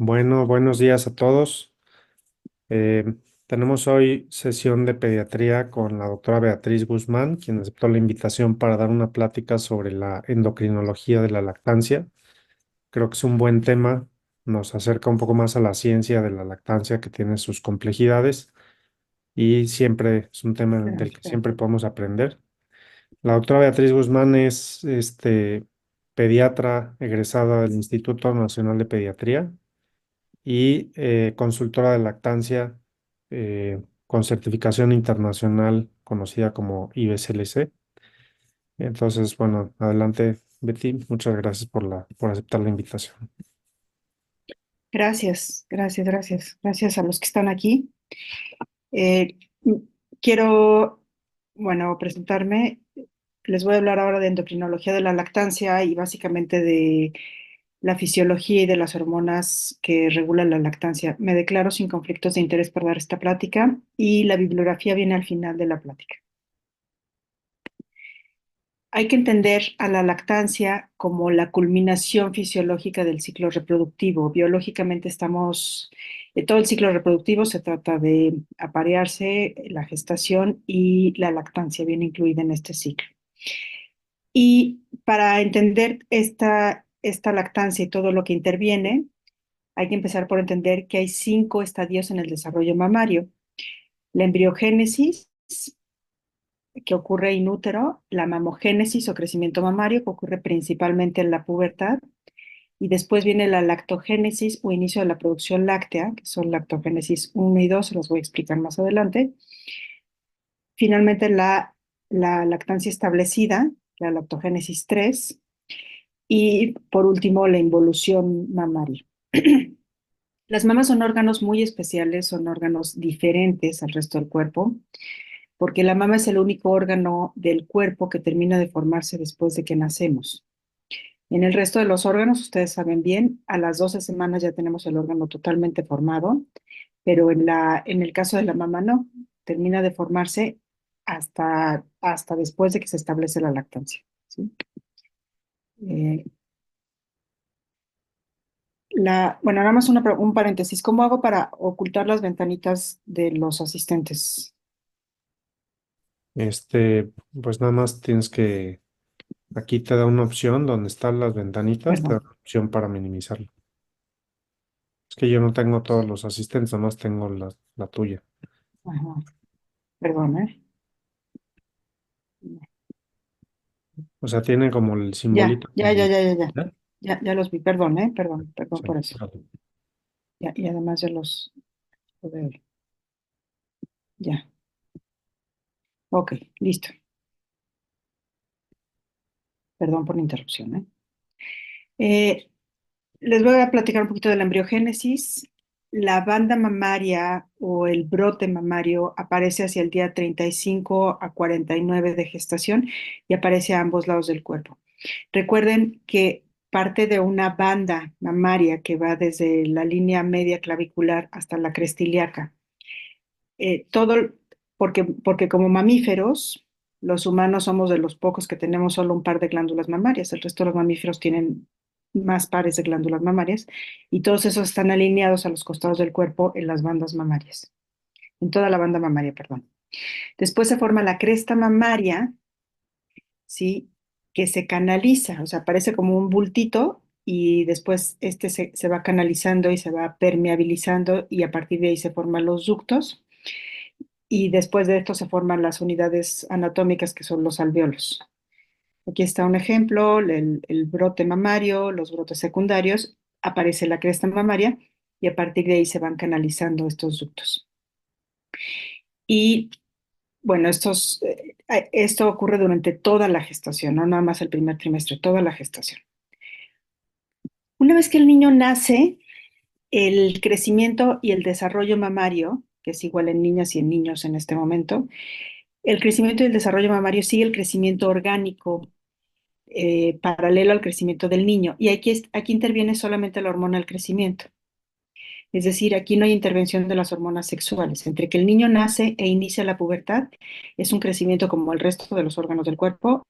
Bueno, buenos días a todos. Eh, Tenemos hoy sesión de pediatría con la doctora Beatriz Guzmán, quien aceptó la invitación para dar una plática sobre la endocrinología de la lactancia. Creo que es un buen tema, nos acerca un poco más a la ciencia de la lactancia que tiene sus complejidades y siempre es un tema del que Gracias. siempre podemos aprender. La doctora Beatriz Guzmán es pediatra egresada del Instituto Nacional de Pediatría y consultora de lactancia con certificación internacional conocida como IBCLC. Entonces, bueno, adelante, Betty. Muchas gracias por aceptar la invitación. Gracias a los que están aquí. Eh, m- quiero, bueno, presentarme. Les voy a hablar ahora de endocrinología de la lactancia y básicamente de la fisiología y de las hormonas que regulan la lactancia. Me declaro sin conflictos de interés para dar esta plática y la bibliografía viene al final de la plática. Hay que entender a la lactancia como la culminación fisiológica del ciclo reproductivo. Biológicamente todo el ciclo reproductivo se trata de aparearse, la gestación y la lactancia viene incluida en este ciclo. Y para entender esta lactancia y todo lo que interviene, hay que empezar por entender que hay 5 estadios en el desarrollo mamario. La embriogénesis, que ocurre in útero, la mamogénesis o crecimiento mamario, que ocurre principalmente en la pubertad, y después viene la lactogénesis o inicio de la producción láctea, que son lactogénesis 1 y 2, se los voy a explicar más adelante. Finalmente la lactancia establecida, la lactogénesis 3, y por último la involución mamaria. Las mamas son órganos muy especiales, son órganos diferentes al resto del cuerpo, porque la mama es el único órgano del cuerpo que termina de formarse después de que nacemos. En el resto de los órganos, ustedes saben bien, a las 12 semanas ya tenemos el órgano totalmente formado, pero en el caso de la mama no, termina de formarse hasta después de que se establece la lactancia. ¿Sí? Eh, bueno, nada más un paréntesis. ¿Cómo hago para ocultar las ventanitas de los asistentes? Pues nada más aquí te da una opción donde están las ventanitas, te da Perdón. una opción para minimizarlo. Es que yo no tengo todos los asistentes, nada más tengo la tuya. Ajá, perdón, ¿eh? O sea, tiene como el Ya, simbolito ya, como ya, de... ya, ya, ya. ¿Eh? Ya los vi, perdón, ¿eh? Perdón Sí, por eso. claro. Ya, y además ya los pude ver. Ya, ok, listo. Perdón por la interrupción, ¿eh? Eh, Les voy a platicar un poquito de la embriogénesis. La banda mamaria o el brote mamario aparece hacia el día 35 a 49 de gestación y aparece a ambos lados del cuerpo. Recuerden que parte de una banda mamaria que va desde la línea media clavicular hasta la cresta ilíaca. Todo, porque como mamíferos, los humanos somos de los pocos que tenemos solo un par de glándulas mamarias, el resto de los mamíferos tienen más pares de glándulas mamarias y todos esos están alineados a los costados del cuerpo en las bandas mamarias, en toda la banda mamaria, perdón. Después se forma la cresta mamaria, ¿sí? Que se canaliza, o sea, parece como un bultito y después se va canalizando y se va permeabilizando y a partir de ahí se forman los ductos y después de esto se forman las unidades anatómicas que son los alvéolos. Aquí está un ejemplo, el brote mamario, los brotes secundarios, aparece la cresta mamaria y a partir de ahí se van canalizando estos ductos. Y bueno, esto ocurre durante toda la gestación, no nada más el primer trimestre, toda la gestación. Una vez que el niño nace, el crecimiento y el desarrollo mamario, que es igual en niñas y en niños en este momento, el crecimiento y el desarrollo mamario sigue el crecimiento orgánico paralelo al crecimiento del niño. Y aquí interviene solamente la hormona del crecimiento. Es decir, aquí no hay intervención de las hormonas sexuales. Entre que el niño nace e inicia la pubertad, es un crecimiento como el resto de los órganos del cuerpo,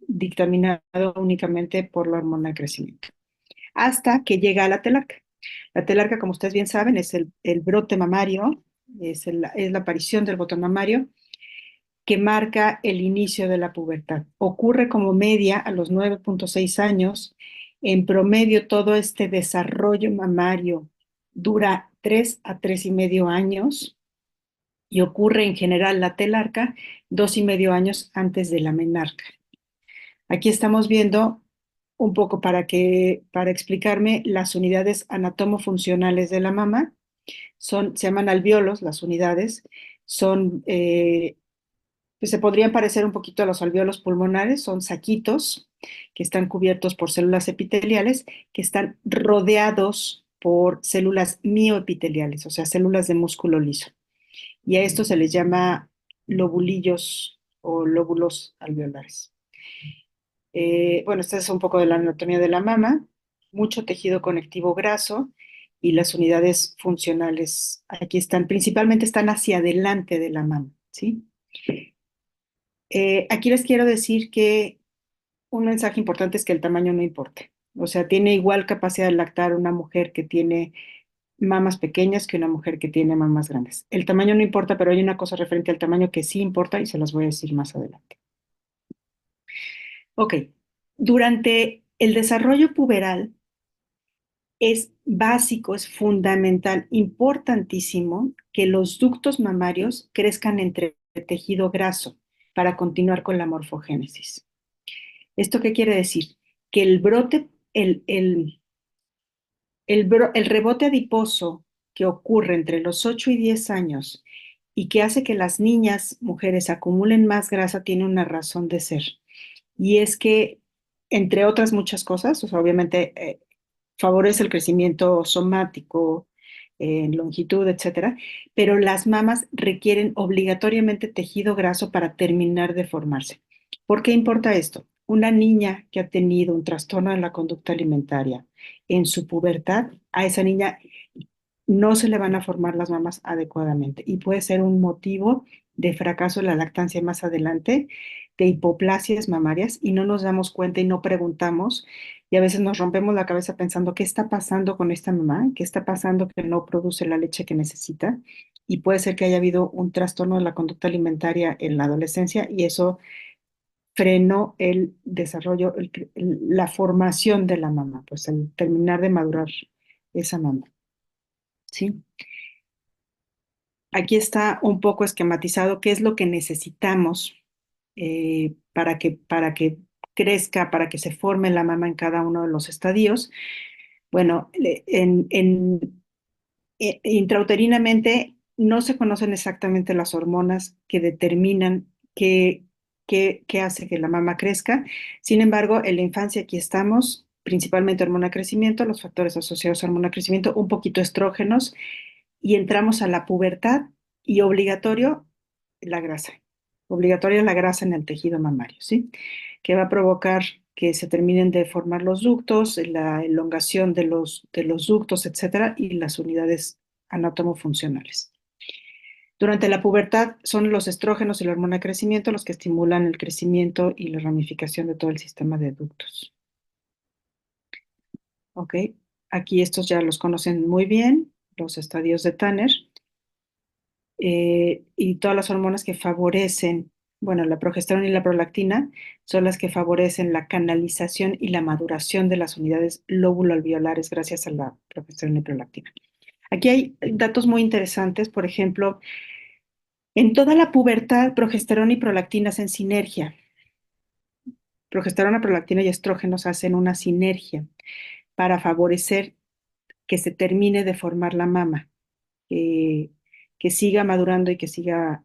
dictaminado únicamente por la hormona del crecimiento. hasta que llega a la telarca. La telarca, como ustedes bien saben, es el brote mamario, es la aparición del botón mamario que marca el inicio de la pubertad. Ocurre como media a los 9,6 años. En promedio, todo este desarrollo mamario dura 3 a 3,5 años y ocurre en general la telarca 2,5 años antes de la menarca. Aquí estamos viendo un poco para explicarme las unidades anatomofuncionales de la mama. Se llaman alvéolos, las unidades, son pues se podrían parecer un poquito a los alvéolos pulmonares, son saquitos que están cubiertos por células epiteliales que están rodeados por células mioepiteliales, o sea, células de músculo liso. Y a esto se les llama lobulillos o lóbulos alveolares. Bueno, esta es un poco de la anatomía de la mama, mucho tejido conectivo graso y las unidades funcionales aquí están, principalmente están hacia adelante de la mama, ¿sí? Aquí les quiero decir que un mensaje importante es que el tamaño no importa. O sea, tiene igual capacidad de lactar una mujer que tiene mamas pequeñas que una mujer que tiene mamas grandes. El tamaño no importa, pero hay una cosa referente al tamaño que sí importa y se las voy a decir más adelante. Ok, durante el desarrollo puberal es básico, es fundamental, importantísimo que los ductos mamarios crezcan entre tejido graso para continuar con la morfogénesis. ¿Esto qué quiere decir? Que el brote, el rebote adiposo que ocurre entre los 8 y 10 años y que hace que las niñas, mujeres, acumulen más grasa, tiene una razón de ser. Y es que, entre otras muchas cosas, o sea, obviamente favorece el crecimiento somático, en longitud, etcétera, pero las mamas requieren obligatoriamente tejido graso para terminar de formarse. ¿Por qué importa esto? Una niña que ha tenido un trastorno de la conducta alimentaria en su pubertad, a esa niña no se le van a formar las mamas adecuadamente y puede ser un motivo de fracaso de la lactancia más adelante, de hipoplasias mamarias y no nos damos cuenta y no preguntamos y a veces nos rompemos la cabeza pensando qué está pasando con esta mamá, qué está pasando que no produce la leche que necesita y puede ser que haya habido un trastorno de la conducta alimentaria en la adolescencia y eso frenó el desarrollo, la formación de la mamá, pues el terminar de madurar esa mamá, ¿sí? Aquí está un poco esquematizado qué es lo que necesitamos para que crezca, para que se forme la mama en cada uno de los estadios. Bueno, intrauterinamente no se conocen exactamente las hormonas que determinan qué hace que la mama crezca. Sin embargo, en la infancia aquí estamos, principalmente hormona de crecimiento, los factores asociados a hormona de crecimiento, un poquito estrógenos y entramos a la pubertad y obligatorio la grasa. Obligatoria la grasa en el tejido mamario, ¿sí? Que va a provocar que se terminen de formar los ductos, la elongación de los ductos, etcétera, y las unidades anatomofuncionales. Durante la pubertad son los estrógenos y la hormona de crecimiento los que estimulan el crecimiento y la ramificación de todo el sistema de ductos. ¿Ok? Aquí estos ya los conocen muy bien, los estadios de Tanner. Y todas las hormonas que favorecen, bueno, la progesterona y la prolactina son las que favorecen la canalización y la maduración de las unidades lóbulo-alveolares gracias a la progesterona y prolactina. Aquí hay datos muy interesantes, por ejemplo, en toda la pubertad, progesterona y prolactina hacen sinergia. Progesterona, prolactina y estrógenos hacen una sinergia para favorecer que se termine de formar la mama, que, que siga madurando y que siga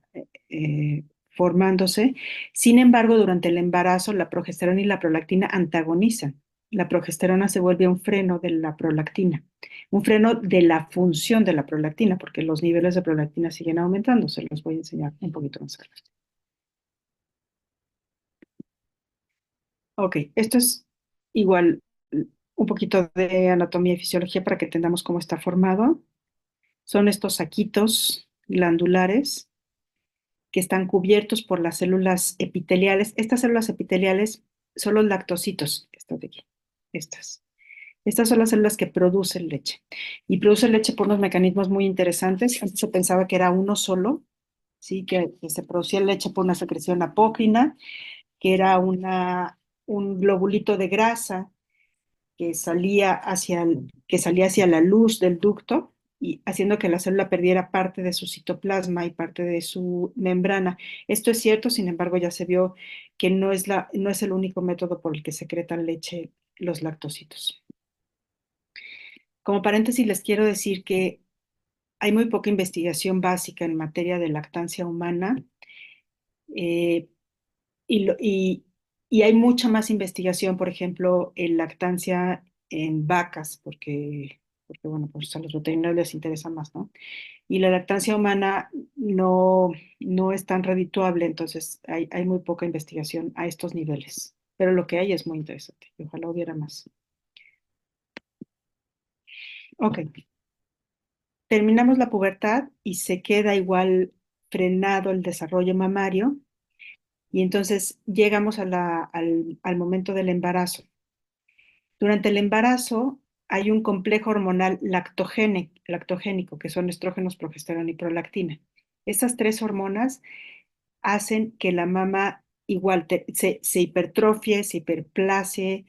formándose. Sin embargo, durante el embarazo, la progesterona y la prolactina antagonizan. La progesterona se vuelve un freno de la prolactina, un freno de la función de la prolactina, porque los niveles de prolactina siguen aumentando. Se los voy a enseñar un poquito más adelante. Ok, esto es igual un poquito de anatomía y fisiología para que entendamos cómo está formado. Son estos saquitos glandulares que están cubiertos por las células epiteliales. Estas células epiteliales son los lactocitos, estas de aquí, estas. Estas son las células que producen leche. Y producen leche por unos mecanismos muy interesantes. Antes se pensaba que era uno solo, ¿sí? Que se producía leche por una secreción apócrina, que era un globulito de grasa que salía hacia la luz del ducto y haciendo que la célula perdiera parte de su citoplasma y parte de su membrana. Esto es cierto, sin embargo, ya se vio que no es el único método por el que secretan leche los lactocitos. Como paréntesis, les quiero decir que hay muy poca investigación básica en materia de lactancia humana, eh, y, y hay mucha más investigación, por ejemplo, en lactancia en vacas, porque bueno, pues a los veterinarios les interesa más, ¿no? Y la lactancia humana no es tan redituable, entonces hay muy poca investigación a estos niveles. Pero lo que hay es muy interesante y ojalá hubiera más. Ok, terminamos la pubertad y se queda igual frenado el desarrollo mamario y entonces llegamos al momento del embarazo. Durante el embarazo hay un complejo hormonal lactogénico, que son estrógenos, progesterona y prolactina. Estas tres hormonas hacen que la mama igual se hipertrofie, se hiperplasie,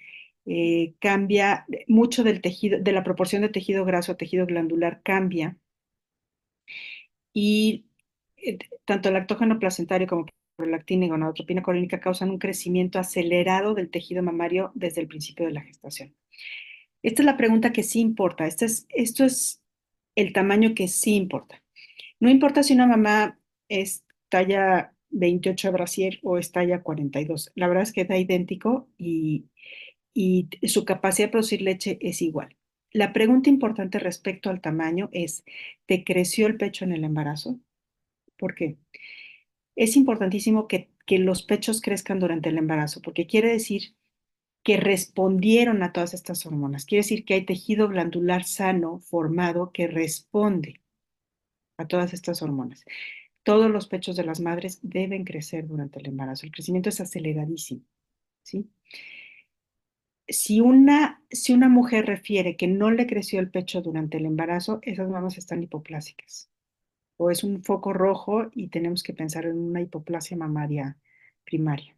cambia mucho del tejido, de la proporción de tejido graso a tejido glandular cambia y tanto el lactógeno placentario como prolactina y gonadotropina colínica causan un crecimiento acelerado del tejido mamario desde el principio de la gestación. Esta es la pregunta que sí importa. Esto es el tamaño que sí importa. No importa si una mamá es talla 28 de brasier o es talla 42. La verdad es que da idéntico y su capacidad de producir leche es igual. La pregunta importante respecto al tamaño es, ¿te creció el pecho en el embarazo? ¿Por qué? Es importantísimo que los pechos crezcan durante el embarazo, porque quiere decir que respondieron a todas estas hormonas. Quiere decir que hay tejido glandular sano formado que responde a todas estas hormonas. Todos los pechos de las madres deben crecer durante el embarazo. El crecimiento es aceleradísimo, ¿sí? Si una mujer refiere que no le creció el pecho durante el embarazo, esas mamas están hipoplásicas. O es un foco rojo y tenemos que pensar en una hipoplasia mamaria primaria.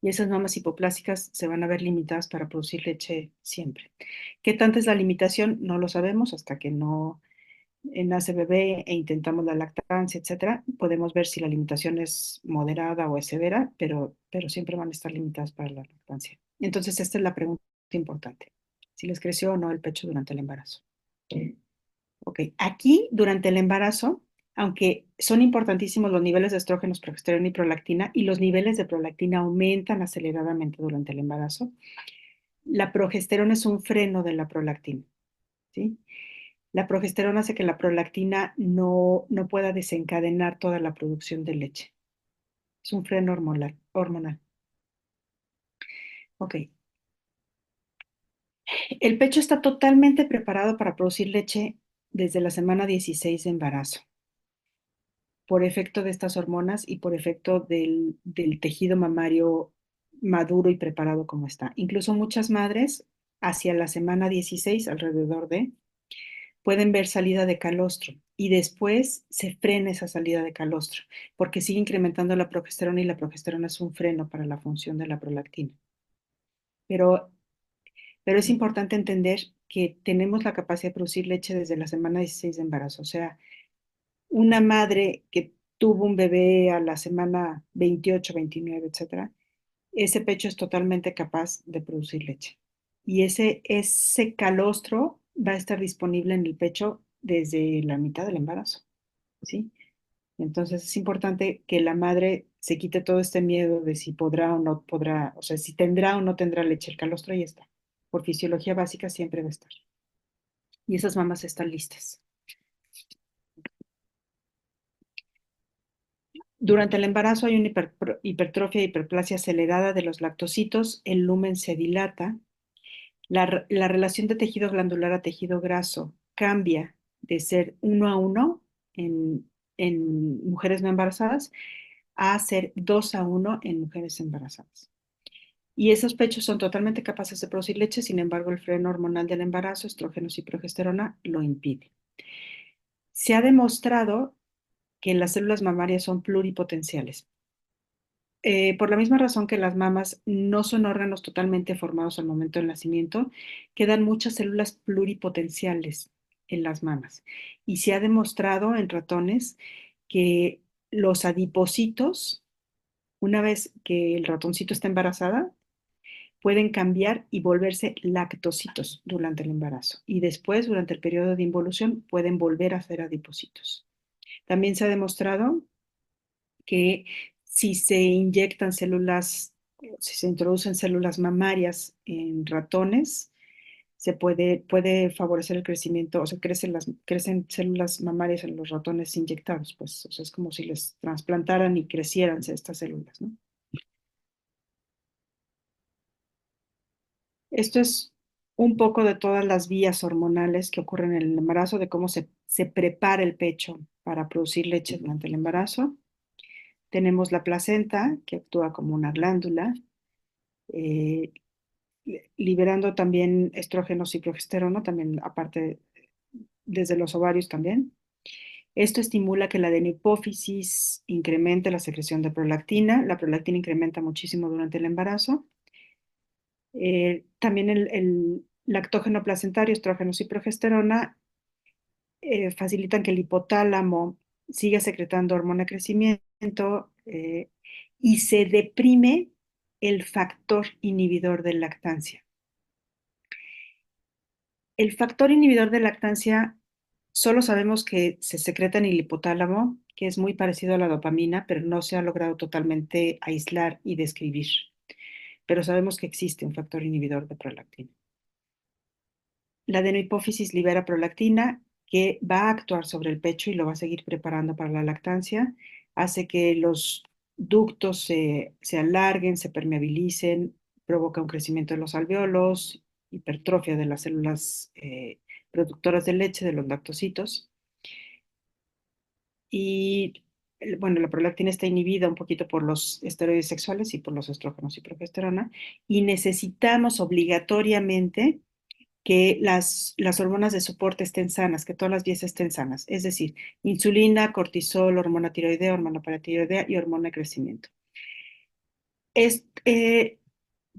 Y esas mamas hipoplásicas se van a ver limitadas para producir leche siempre. ¿Qué tanta es la limitación? No lo sabemos hasta que no nace bebé e intentamos la lactancia, etcétera. Podemos ver si la limitación es moderada o es severa, pero siempre van a estar limitadas para la lactancia. Entonces, esta es la pregunta importante. Si les creció o no el pecho durante el embarazo. Ok, aquí durante el embarazo, aunque son importantísimos los niveles de estrógenos, progesterona y prolactina, y los niveles de prolactina aumentan aceleradamente durante el embarazo, la progesterona es un freno de la prolactina, ¿sí? La progesterona hace que la prolactina no pueda desencadenar toda la producción de leche. Es un freno hormonal. Ok, el pecho está totalmente preparado para producir leche desde la semana 16 de embarazo, por efecto de estas hormonas y por efecto del tejido mamario maduro y preparado como está. Incluso muchas madres, hacia la semana 16, alrededor de, pueden ver salida de calostro y después se frena esa salida de calostro porque sigue incrementando la progesterona y la progesterona es un freno para la función de la prolactina. Pero, pero es importante entender que tenemos la capacidad de producir leche desde la semana 16 de embarazo. O sea, una madre que tuvo un bebé a la semana 28, 29, etcétera, ese pecho es totalmente capaz de producir leche. Y ese calostro va a estar disponible en el pecho desde la mitad del embarazo, ¿sí? Entonces es importante que la madre se quite todo este miedo de si podrá o no podrá, o sea, si tendrá o no tendrá leche. El calostro ahí está. Por fisiología básica siempre va a estar. Y esas mamas están listas. Durante el embarazo hay una hipertrofia e hiperplasia acelerada de los lactocitos, el lumen se dilata, la relación de tejido glandular a tejido graso cambia de ser 1:1 en mujeres no embarazadas a ser 2:1 en mujeres embarazadas. Y esos pechos son totalmente capaces de producir leche, sin embargo, el freno hormonal del embarazo, estrógenos y progesterona, lo impide. Se ha demostrado que las células mamarias son pluripotenciales. Por la misma razón que las mamas no son órganos totalmente formados al momento del nacimiento, quedan muchas células pluripotenciales en las mamas. Y se ha demostrado en ratones que los adipocitos, una vez que el ratoncito está embarazada, pueden cambiar y volverse lactocitos durante el embarazo. Y después, durante el periodo de involución, pueden volver a ser adipocitos. También se ha demostrado que si se inyectan células, si se introducen células mamarias en ratones, puede favorecer el crecimiento, o sea, crecen células mamarias en los ratones inyectados, pues, o sea, es como si les trasplantaran y crecieran estas células, ¿no? Esto es un poco de todas las vías hormonales que ocurren en el embarazo, de cómo se prepara el pecho para producir leche durante el embarazo. Tenemos la placenta, que actúa como una glándula, eh, liberando también estrógenos y progesterona, también aparte desde los ovarios también. Esto estimula que la adenopófisis incremente la secreción de prolactina. La prolactina incrementa muchísimo durante el embarazo. También el lactógeno placentario, estrógenos y progesterona facilitan que el hipotálamo siga secretando hormona de crecimiento y se deprime el factor inhibidor de lactancia. El factor inhibidor de lactancia solo sabemos que se secreta en el hipotálamo, que es muy parecido a la dopamina, pero no se ha logrado totalmente aislar y describir. Pero sabemos que existe un factor inhibidor de prolactina. La adenohipófisis libera prolactina que va a actuar sobre el pecho y lo va a seguir preparando para la lactancia. Hace que los ductos se alarguen, se permeabilicen, provoca un crecimiento de los alveolos, hipertrofia de las células productoras de leche, de los lactocitos. Y bueno, la prolactina está inhibida un poquito por los esteroides sexuales y por los estrógenos y progesterona. Y necesitamos obligatoriamente que las hormonas de soporte estén sanas, que todas las vías estén sanas, es decir, insulina, cortisol, hormona tiroidea, hormona paratiroidea y hormona de crecimiento. Es,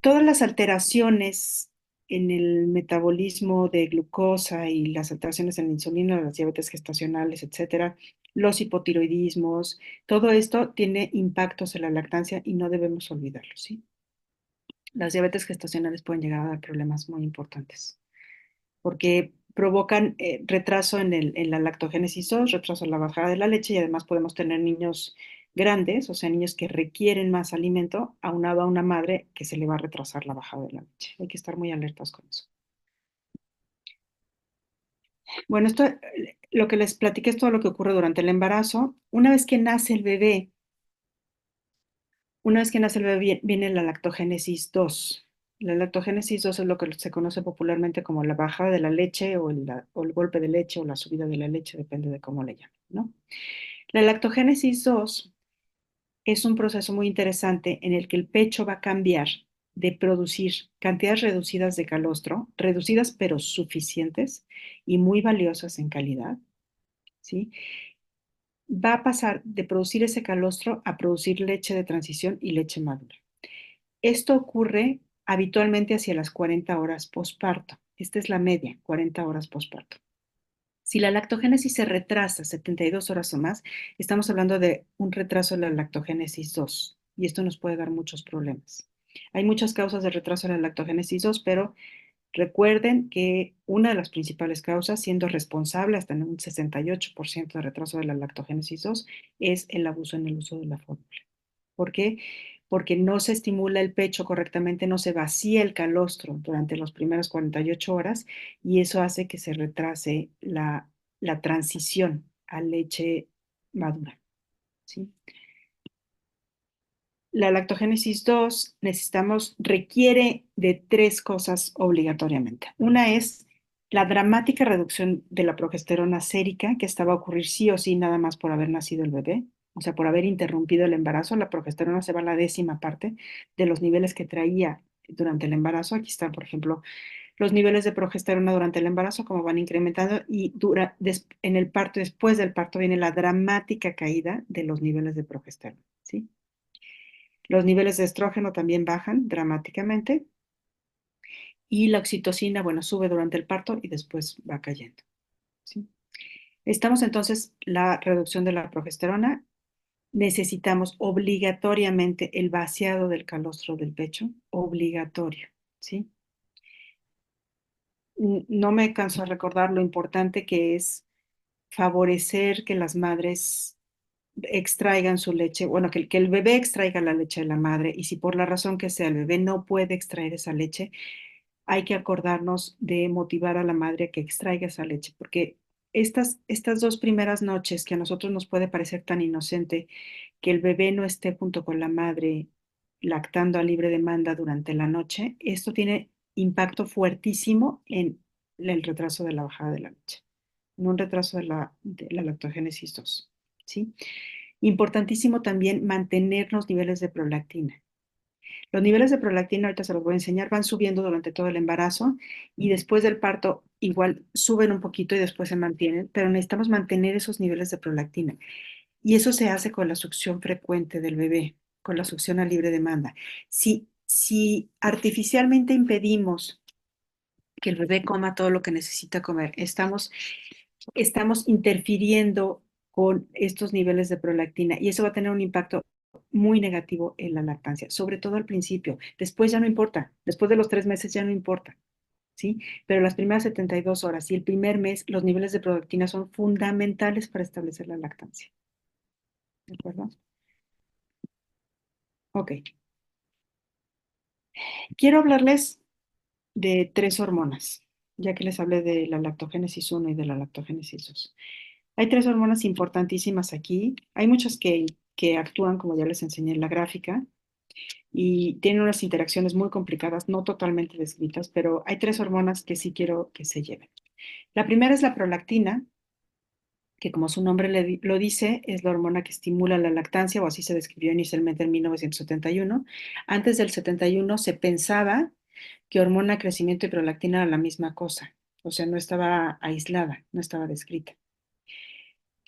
todas las alteraciones en el metabolismo de glucosa y las alteraciones en la insulina, las diabetes gestacionales, etcétera, los hipotiroidismos, todo esto tiene impactos en la lactancia y no debemos olvidarlo, ¿sí? Las diabetes gestacionales pueden llegar a dar problemas muy importantes porque provocan retraso en la lactogénesis 2, retraso en la bajada de la leche y además podemos tener niños grandes, o sea, niños que requieren más alimento, aunado a una madre que se le va a retrasar la bajada de la leche. Hay que estar muy alertas con eso. Bueno, esto, lo que les platiqué es todo lo que ocurre durante el embarazo. Una vez que nace el bebé, viene la lactogénesis 2. La lactogénesis 2 es lo que se conoce popularmente como la bajada de la leche o el golpe de leche o la subida de la leche, depende de cómo le llamen, ¿no? La lactogénesis 2 es un proceso muy interesante en el que el pecho va a cambiar de producir cantidades reducidas de calostro, reducidas pero suficientes y muy valiosas en calidad, ¿sí? Va a pasar de producir ese calostro a producir leche de transición y leche madura. Esto ocurre habitualmente hacia las 40 horas posparto. Esta es la media, 40 horas posparto. Si la lactogénesis se retrasa 72 horas o más, estamos hablando de un retraso de la lactogénesis 2 y esto nos puede dar muchos problemas. Hay muchas causas de retraso de la lactogénesis 2, pero recuerden que una de las principales causas, siendo responsable hasta en un 68% de retraso de la lactogénesis 2, es el abuso en el uso de la fórmula. ¿Por qué? Porque no se estimula el pecho correctamente, no se vacía el calostro durante las primeras 48 horas y eso hace que se retrase la transición a leche madura, ¿sí? La lactogénesis 2 requiere de tres cosas obligatoriamente. Una es la dramática reducción de la progesterona sérica, que esta va a ocurrir sí o sí nada más por haber nacido el bebé. O sea, por haber interrumpido el embarazo, la progesterona se va a la décima parte de los niveles que traía durante el embarazo. Aquí están, por ejemplo, los niveles de progesterona durante el embarazo, como van incrementando, y en el parto, después del parto, viene la dramática caída de los niveles de progesterona, ¿sí? Los niveles de estrógeno también bajan dramáticamente y la oxitocina, bueno, sube durante el parto y después va cayendo, ¿sí? Estamos entonces la reducción de la progesterona. Necesitamos obligatoriamente el vaciado del calostro del pecho, obligatorio, ¿sí? No me canso de recordar lo importante que es favorecer que las madres extraigan su leche, bueno, que el bebé extraiga la leche de la madre y si por la razón que sea el bebé no puede extraer esa leche, hay que acordarnos de motivar a la madre a que extraiga esa leche, porque estas dos primeras noches que a nosotros nos puede parecer tan inocente, que el bebé no esté junto con la madre lactando a libre demanda durante la noche, esto tiene impacto fuertísimo en el retraso de la bajada de la leche, en un retraso de la lactogénesis 2, ¿sí? Importantísimo también mantener los niveles de prolactina. Los niveles de prolactina, ahorita se los voy a enseñar, van subiendo durante todo el embarazo y después del parto igual suben un poquito y después se mantienen, pero necesitamos mantener esos niveles de prolactina. Y eso se hace con la succión frecuente del bebé, con la succión a libre demanda. Si artificialmente impedimos que el bebé coma todo lo que necesita comer, estamos interfiriendo con estos niveles de prolactina y eso va a tener un impacto muy negativo en la lactancia, sobre todo al principio. Después ya no importa, después de los 3 meses ya no importa, ¿sí? Pero las primeras 72 horas y el primer mes, los niveles de prolactina son fundamentales para establecer la lactancia. ¿De acuerdo? Ok. Quiero hablarles de 3 hormonas, ya que les hablé de la lactogénesis 1 y de la lactogénesis 2. Hay 3 hormonas importantísimas aquí. Hay muchas que actúan, como ya les enseñé en la gráfica, y tienen unas interacciones muy complicadas, no totalmente descritas, pero hay 3 hormonas que sí quiero que se lleven. La primera es la prolactina, que como su nombre lo dice, es la hormona que estimula la lactancia, o así se describió inicialmente en 1971. Antes del 71 se pensaba que hormona de crecimiento y prolactina era la misma cosa, o sea, no estaba aislada, no estaba descrita.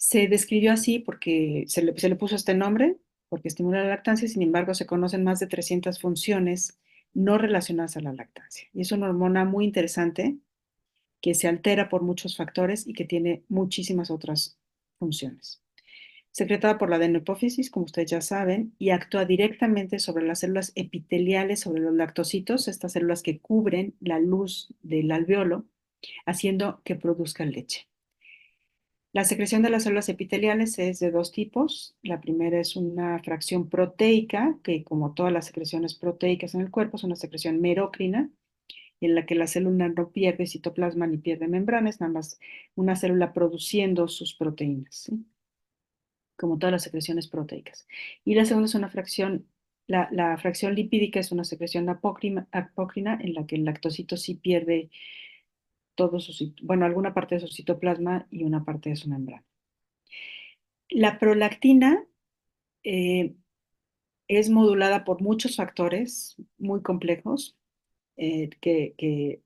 Se describió así porque se le puso este nombre, porque estimula la lactancia, sin embargo, se conocen más de 300 funciones no relacionadas a la lactancia. Y es una hormona muy interesante que se altera por muchos factores y que tiene muchísimas otras funciones. Secretada por la adenopófisis, como ustedes ya saben, y actúa directamente sobre las células epiteliales, sobre los lactocitos, estas células que cubren la luz del alveolo, haciendo que produzcan leche. La secreción de las células epiteliales es de 2 tipos. La primera es una fracción proteica, que como todas las secreciones proteicas en el cuerpo, es una secreción merocrina, en la que la célula no pierde citoplasma ni pierde membranas, nada más una célula produciendo sus proteínas, ¿sí? Como todas las secreciones proteicas. Y la segunda es una fracción, la fracción lipídica es una secreción apócrina en la que el lactocito sí pierde bueno, alguna parte de su citoplasma y una parte de su membrana. La prolactina eh, es modulada por muchos factores muy complejos que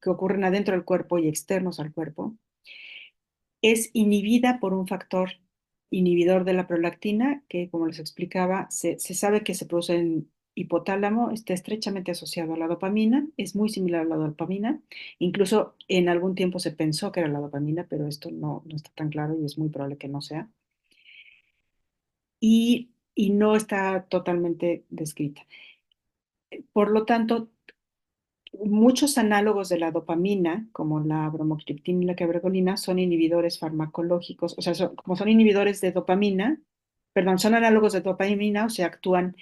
ocurren adentro del cuerpo y externos al cuerpo. Es inhibida por un factor inhibidor de la prolactina, que como les explicaba, se sabe que se produce en hipotálamo, está estrechamente asociado a la dopamina, es muy similar a la dopamina, incluso en algún tiempo se pensó que era la dopamina, pero esto no está tan claro y es muy probable que no sea. Y no está totalmente descrita. Por lo tanto, muchos análogos de la dopamina, como la bromocriptina y la cabergolina, son inhibidores farmacológicos, o sea, como son inhibidores de dopamina, perdón, son análogos de dopamina, o sea, actúan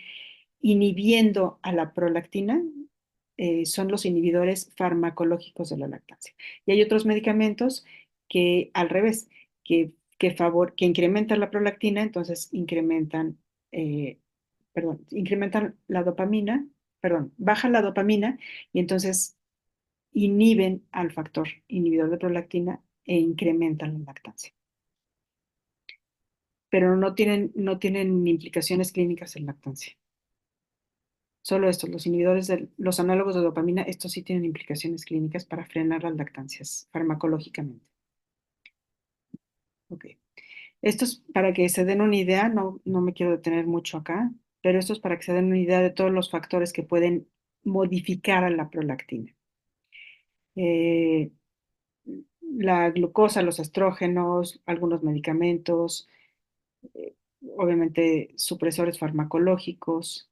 inhibiendo a la prolactina, son los inhibidores farmacológicos de la lactancia. Y hay otros medicamentos que, al revés, que incrementan la prolactina, entonces eh, incrementan la dopamina, perdón, bajan la dopamina y entonces inhiben al factor inhibidor de prolactina e incrementan la lactancia. pero no tienen implicaciones clínicas en lactancia. Solo estos, los inhibidores los análogos de dopamina, estos sí tienen implicaciones clínicas para frenar las lactancias farmacológicamente. Ok. Esto es para que se den una idea, no me quiero detener mucho acá, pero esto es para que se den una idea de todos los factores que pueden modificar a la prolactina. Eh, la glucosa, los estrógenos, algunos medicamentos, eh, obviamente supresores farmacológicos,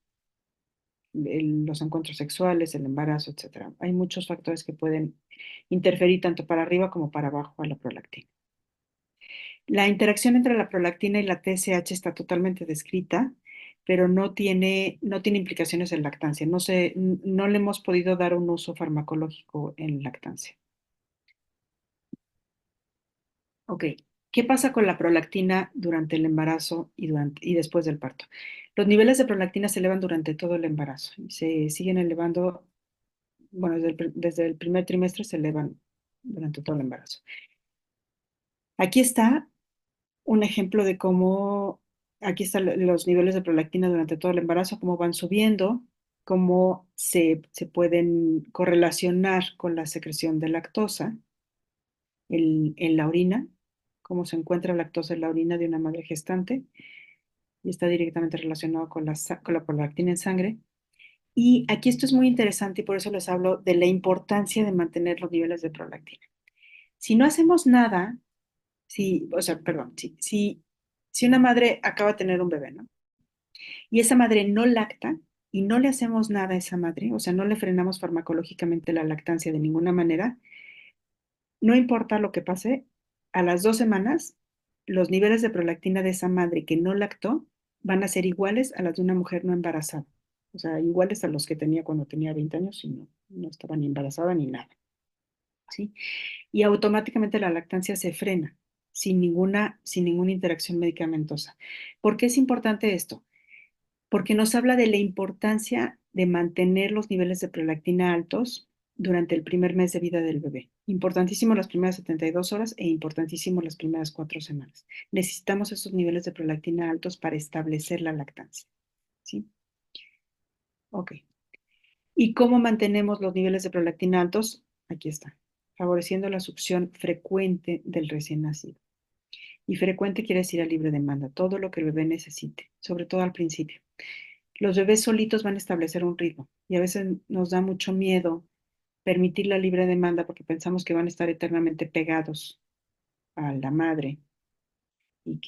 los encuentros sexuales, el embarazo, etcétera. Hay muchos factores que pueden interferir tanto para arriba como para abajo a la prolactina. La interacción entre la prolactina y la TSH está totalmente descrita, pero no tiene implicaciones en lactancia. No le hemos podido dar un uso farmacológico en lactancia. Ok, ¿qué pasa con la prolactina durante el embarazo y después del parto? Los niveles de prolactina se elevan durante todo el embarazo y se siguen elevando, bueno, desde el primer trimestre se elevan durante todo el embarazo. Aquí está un ejemplo de aquí están los niveles de prolactina durante todo el embarazo, cómo van subiendo, cómo se pueden correlacionar con la secreción de lactosa en la orina, cómo se encuentra lactosa en la orina de una madre gestante y está directamente relacionado con la prolactina en sangre. Y aquí esto es muy interesante y por eso les hablo de la importancia de mantener los niveles de prolactina. Si no hacemos nada, o sea, perdón, si una madre acaba de tener un bebé, ¿no? Y esa madre no lacta y no le hacemos nada a esa madre, o sea, no le frenamos farmacológicamente la lactancia de ninguna manera, no importa lo que pase, a las 2 semanas, los niveles de prolactina de esa madre que no lactó van a ser iguales a las de una mujer no embarazada. O sea, iguales a los que tenía cuando tenía 20 años y no estaba ni embarazada ni nada, ¿sí? Y automáticamente la lactancia se frena sin ninguna interacción medicamentosa. ¿Por qué es importante esto? Porque nos habla de la importancia de mantener los niveles de prolactina altos durante el primer mes de vida del bebé. Importantísimo las primeras 72 horas e importantísimo las primeras 4 semanas. Necesitamos esos niveles de prolactina altos para establecer la lactancia. ¿Sí? Ok. ¿Y cómo mantenemos los niveles de prolactina altos? Aquí está. Favoreciendo la succión frecuente del recién nacido. Y frecuente quiere decir a libre demanda, todo lo que el bebé necesite, sobre todo al principio. Los bebés solitos van a establecer un ritmo y a veces nos da mucho miedo permitir la libre demanda porque pensamos que van a estar eternamente pegados a la madre y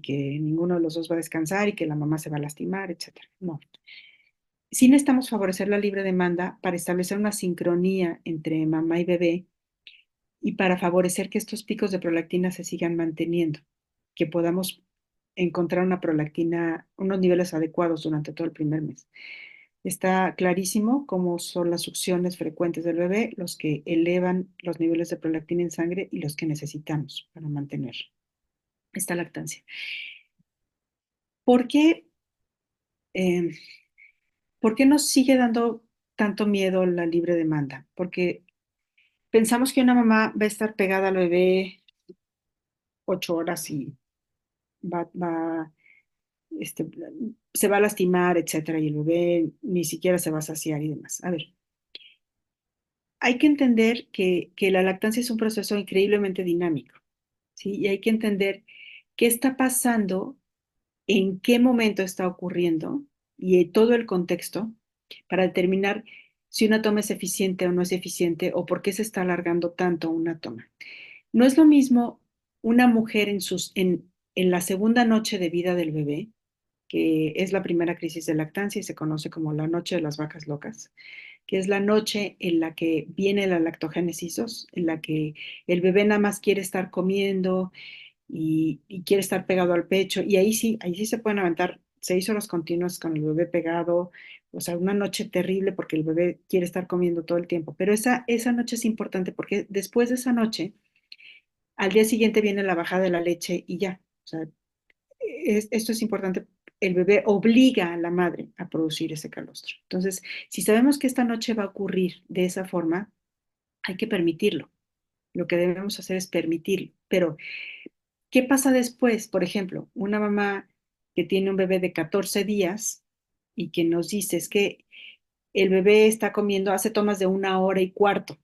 que ninguno de los dos va a descansar y que la mamá se va a lastimar, etcétera. No. Sí necesitamos favorecer la libre demanda para establecer una sincronía entre mamá y bebé y para favorecer que estos picos de prolactina se sigan manteniendo, que podamos encontrar una prolactina, unos niveles adecuados durante todo el primer mes. Está clarísimo cómo son las succiones frecuentes del bebé los que elevan los niveles de prolactina en sangre y los que necesitamos para mantener esta lactancia. ¿Por qué, eh, ¿por qué nos sigue dando tanto miedo la libre demanda? Porque pensamos que una mamá va a estar pegada al bebé 8 horas y va, este, se va a lastimar, etcétera, y el bebé ni siquiera se va a saciar y demás. A ver, hay que entender que la lactancia es un proceso increíblemente dinámico, ¿sí? Y hay que entender qué está pasando, en qué momento está ocurriendo y todo el contexto para determinar si una toma es eficiente o no es eficiente o por qué se está alargando tanto una toma. No es lo mismo una mujer en la segunda noche de vida del bebé, que es la primera crisis de lactancia y se conoce como la noche de las vacas locas, que es la noche en la que viene la lactogénesis 2, en la que el bebé nada más quiere estar comiendo y quiere estar pegado al pecho, y ahí sí se pueden aventar 6 horas continuas con el bebé pegado, o sea, una noche terrible porque el bebé quiere estar comiendo todo el tiempo, pero esa noche es importante porque después de esa noche, al día siguiente viene la bajada de la leche y ya, o sea, esto es importante. El bebé obliga a la madre a producir ese calostro. Entonces, si sabemos que esta noche va a ocurrir de esa forma, hay que permitirlo. Lo que debemos hacer es permitirlo. Pero ¿Qué pasa después? Por ejemplo, una mamá que tiene un bebé de 14 días y que nos dice es que el bebé está comiendo, hace tomas de 1 hora y cuarto,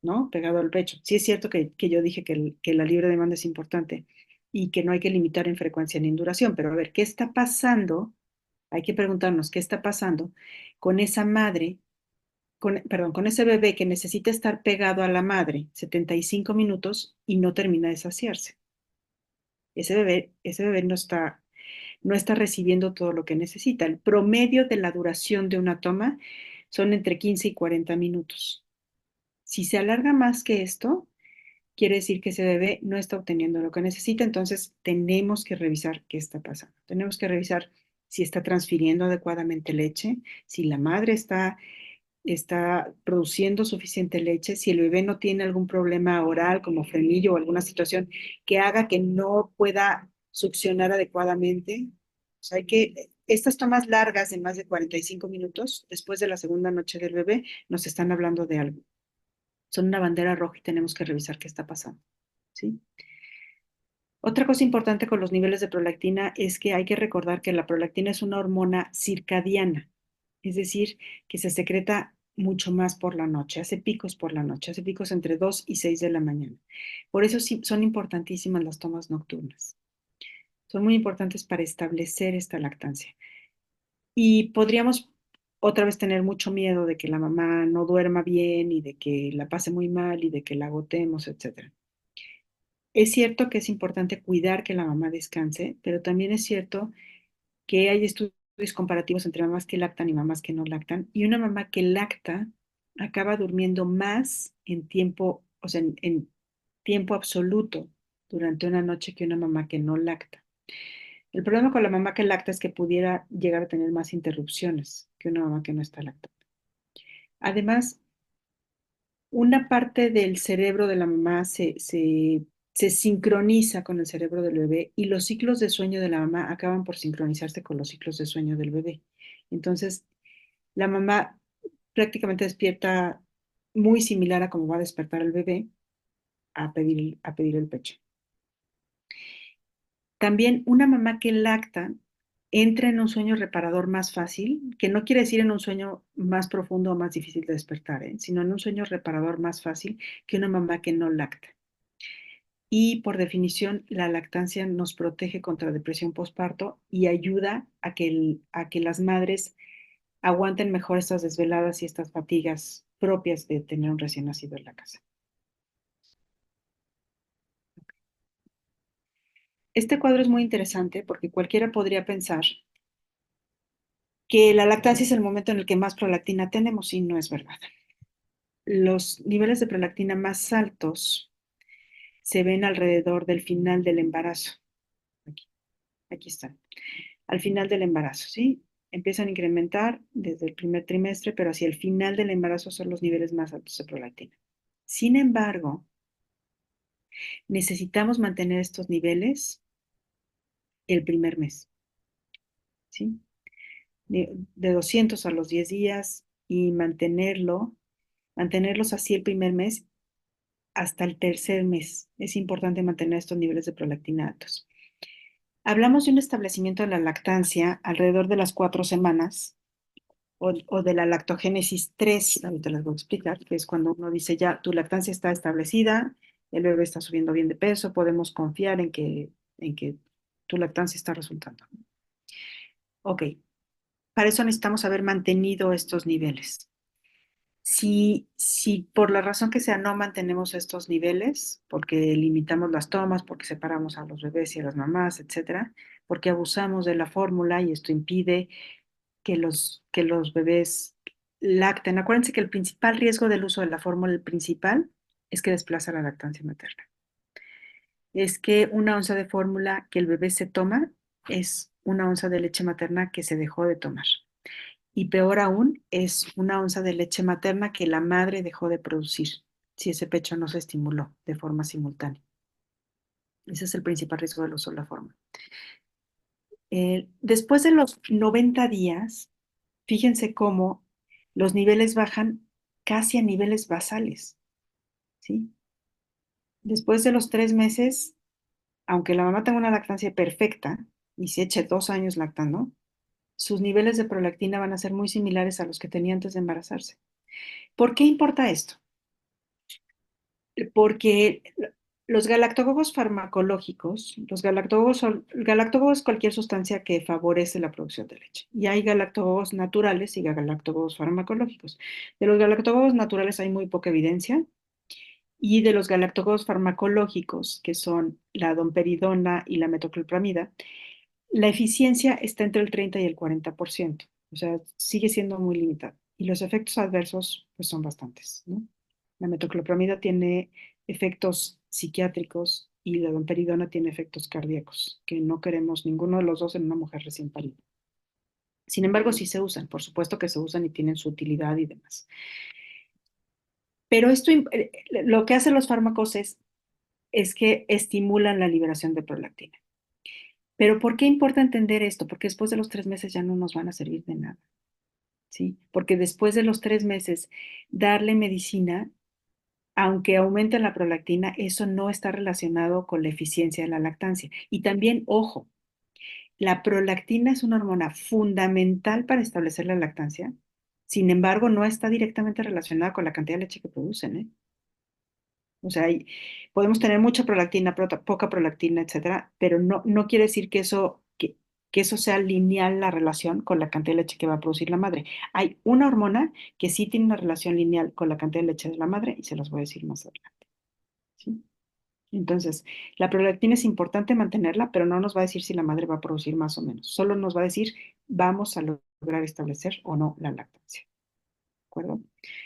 ¿no? Pegado al pecho. Sí es cierto que yo dije que la libre demanda es importante y que no hay que limitar en frecuencia ni en duración, pero a ver, ¿qué está pasando? Hay que preguntarnos qué está pasando con esa madre, perdón, con ese bebé que necesita estar pegado a la madre 75 minutos y no termina de saciarse. Ese bebé no está recibiendo todo lo que necesita. El promedio de la duración de una toma son entre 15 y 40 minutos. Si se alarga más que esto, quiere decir que ese bebé no está obteniendo lo que necesita, entonces tenemos que revisar qué está pasando. Tenemos que revisar si está transfiriendo adecuadamente leche, si la madre está produciendo suficiente leche, si el bebé no tiene algún problema oral como frenillo o alguna situación que haga que no pueda succionar adecuadamente. O sea, estas tomas largas de más de 45 minutos después de la segunda noche del bebé nos están hablando de algo. Son una bandera roja y tenemos que revisar qué está pasando, ¿sí? Otra cosa importante con los niveles de prolactina es que hay que recordar que la prolactina es una hormona circadiana, es decir, que se secreta mucho más por la noche, hace picos por la noche, hace picos entre 2 y 6 de la mañana. Por eso sí, son importantísimas las tomas nocturnas. Son muy importantes para establecer esta lactancia. Y podríamos otra vez tener mucho miedo de que la mamá no duerma bien y de que la pase muy mal y de que la agotemos, etcétera. Es cierto que es importante cuidar que la mamá descanse, pero también es cierto que hay estudios comparativos entre mamás que lactan y mamás que no lactan, y una mamá que lacta acaba durmiendo más en tiempo, o sea, en tiempo absoluto durante una noche que una mamá que no lacta. El problema con la mamá que lacta es que pudiera llegar a tener más interrupciones que una mamá que no está lactando. Además, una parte del cerebro de la mamá se sincroniza con el cerebro del bebé y los ciclos de sueño de la mamá acaban por sincronizarse con los ciclos de sueño del bebé. Entonces, la mamá prácticamente despierta muy similar a cómo va a despertar el bebé a pedir el pecho. También una mamá que lacta entra en un sueño reparador más fácil, que no quiere decir en un sueño más profundo o más difícil de despertar, sino en un sueño reparador más fácil que una mamá que no lacta. Y por definición, la lactancia nos protege contra depresión postparto y ayuda a que las madres aguanten mejor estas desveladas y estas fatigas propias de tener un recién nacido en la casa. Este cuadro es muy interesante porque cualquiera podría pensar que la lactancia es el momento en el que más prolactina tenemos y no es verdad. Los niveles de prolactina más altos se ven alrededor del final del embarazo. Aquí, aquí están. Al final del embarazo, ¿sí? Empiezan a incrementar desde el primer trimestre, pero hacia el final del embarazo son los niveles más altos de prolactina. Sin embargo, necesitamos mantener estos niveles el primer mes, ¿sí? De 200 a los 10 días y mantenerlos así el primer mes hasta el tercer mes. Es importante mantener estos niveles de prolactina altos. Hablamos de un establecimiento de la lactancia alrededor de las 4 semanas o de la lactogénesis 3. Ahorita les voy a explicar, que es cuando uno dice ya tu lactancia está establecida, el bebé está subiendo bien de peso, podemos confiar en que tu lactancia está resultando. Ok, para eso necesitamos haber mantenido estos niveles. Si por la razón que sea no mantenemos estos niveles, porque limitamos las tomas, porque separamos a los bebés y a las mamás, etcétera, porque abusamos de la fórmula y esto impide que los bebés lacten. Acuérdense que el principal riesgo del uso de la fórmula, el principal, es que desplaza la lactancia materna. Es que 1 onza de fórmula que el bebé se toma es 1 onza de leche materna que se dejó de tomar. Y peor aún, es 1 onza de leche materna que la madre dejó de producir si ese pecho no se estimuló de forma simultánea. Ese es el principal riesgo del uso de la fórmula. Después de los 90 días, fíjense cómo los niveles bajan casi a niveles basales, ¿sí? Después de los 3 meses, aunque la mamá tenga una lactancia perfecta y se eche 2 años lactando, sus niveles de prolactina van a ser muy similares a los que tenía antes de embarazarse. ¿Por qué importa esto? Porque los galactógogos farmacológicos, galactógogo es cualquier sustancia que favorece la producción de leche. Y hay galactógogos naturales y galactógogos farmacológicos. De los galactógogos naturales hay muy poca evidencia. Y de los galactógogos farmacológicos, que son la domperidona y la metoclopramida, la eficiencia está entre el 30 y el 40%. O sea, sigue siendo muy limitada. Y los efectos adversos, pues son bastantes, ¿no? La metoclopramida tiene efectos psiquiátricos y la domperidona tiene efectos cardíacos, que no queremos ninguno de los dos en una mujer recién parida. Sin embargo, sí se usan, por supuesto que se usan y tienen su utilidad y demás. Pero lo que hacen los fármacos es que estimulan la liberación de prolactina. Pero ¿por qué importa entender esto? Porque después de los 3 meses ya no nos van a servir de nada, ¿sí? Porque después de los 3 meses, darle medicina, aunque aumente la prolactina, eso no está relacionado con la eficiencia de la lactancia. Y también, ojo, la prolactina es una hormona fundamental para establecer la lactancia. Sin embargo, no está directamente relacionada con la cantidad de leche que producen, ¿eh? O sea, podemos tener mucha prolactina, poca prolactina, etcétera, pero no quiere decir que eso sea lineal la relación con la cantidad de leche que va a producir la madre. Hay una hormona que sí tiene una relación lineal con la cantidad de leche de la madre y se las voy a decir más adelante, ¿sí? Entonces, la prolactina es importante mantenerla, pero no nos va a decir si la madre va a producir más o menos. Solo nos va a decir, vamos a lograr establecer o no la lactancia. ¿Acuerdo?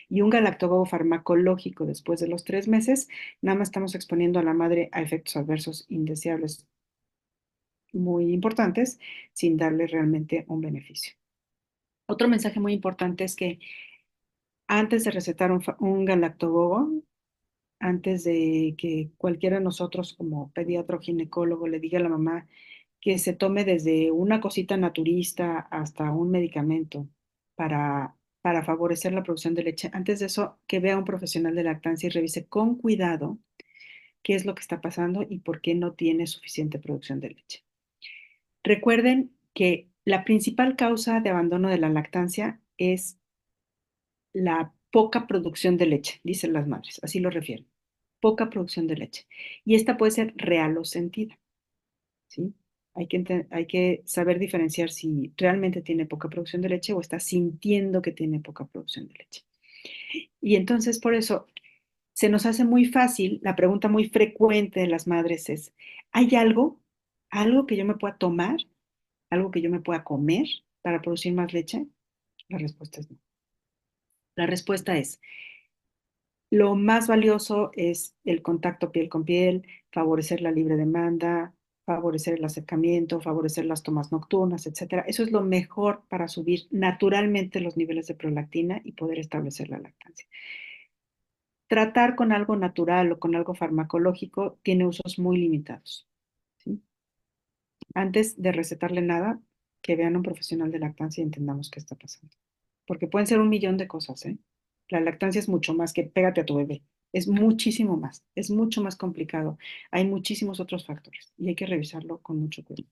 Y un galactógogo farmacológico después de los 3 meses, nada más estamos exponiendo a la madre a efectos adversos indeseables muy importantes sin darle realmente un beneficio. Otro mensaje muy importante es que antes de recetar un galactógogo, antes de que cualquiera de nosotros como pediatra o ginecólogo le diga a la mamá que se tome desde una cosita naturista hasta un medicamento para favorecer la producción de leche, antes de eso, que vea a un profesional de lactancia y revise con cuidado qué es lo que está pasando y por qué no tiene suficiente producción de leche. Recuerden que la principal causa de abandono de la lactancia es la poca producción de leche, dicen las madres, así lo refieren, poca producción de leche. Y esta puede ser real o sentida, ¿sí? Hay que saber diferenciar si realmente tiene poca producción de leche o está sintiendo que tiene poca producción de leche. Y entonces, por eso, se nos hace muy fácil, la pregunta muy frecuente de las madres es, ¿hay algo que yo me pueda tomar, algo que yo me pueda comer para producir más leche? La respuesta es no. La respuesta es, lo más valioso es el contacto piel con piel, favorecer la libre demanda, favorecer el acercamiento, favorecer las tomas nocturnas, etcétera. Eso es lo mejor para subir naturalmente los niveles de prolactina y poder establecer la lactancia. Tratar con algo natural o con algo farmacológico tiene usos muy limitados, ¿sí? Antes de recetarle nada, que vean a un profesional de lactancia y entendamos qué está pasando. Porque pueden ser un millón de cosas, ¿eh? La lactancia es mucho más que pégate a tu bebé. Es muchísimo más, es mucho más complicado. Hay muchísimos otros factores y hay que revisarlo con mucho cuidado.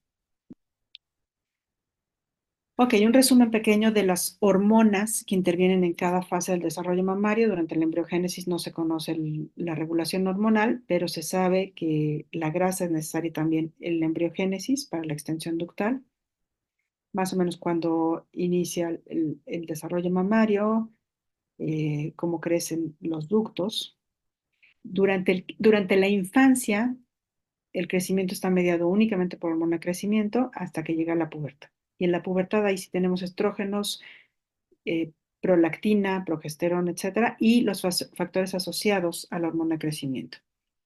Ok, un resumen pequeño de las hormonas que intervienen en cada fase del desarrollo mamario. Durante la embriogénesis no se conoce la regulación hormonal, pero se sabe que la grasa es necesaria también en la embriogénesis para la extensión ductal, más o menos cuando inicia el desarrollo mamario, cómo crecen los ductos. Durante la infancia, el crecimiento está mediado únicamente por hormona de crecimiento hasta que llega la pubertad. Y en la pubertad ahí sí tenemos estrógenos, eh, prolactina, progesterona, etcétera, y los factores asociados a la hormona de crecimiento.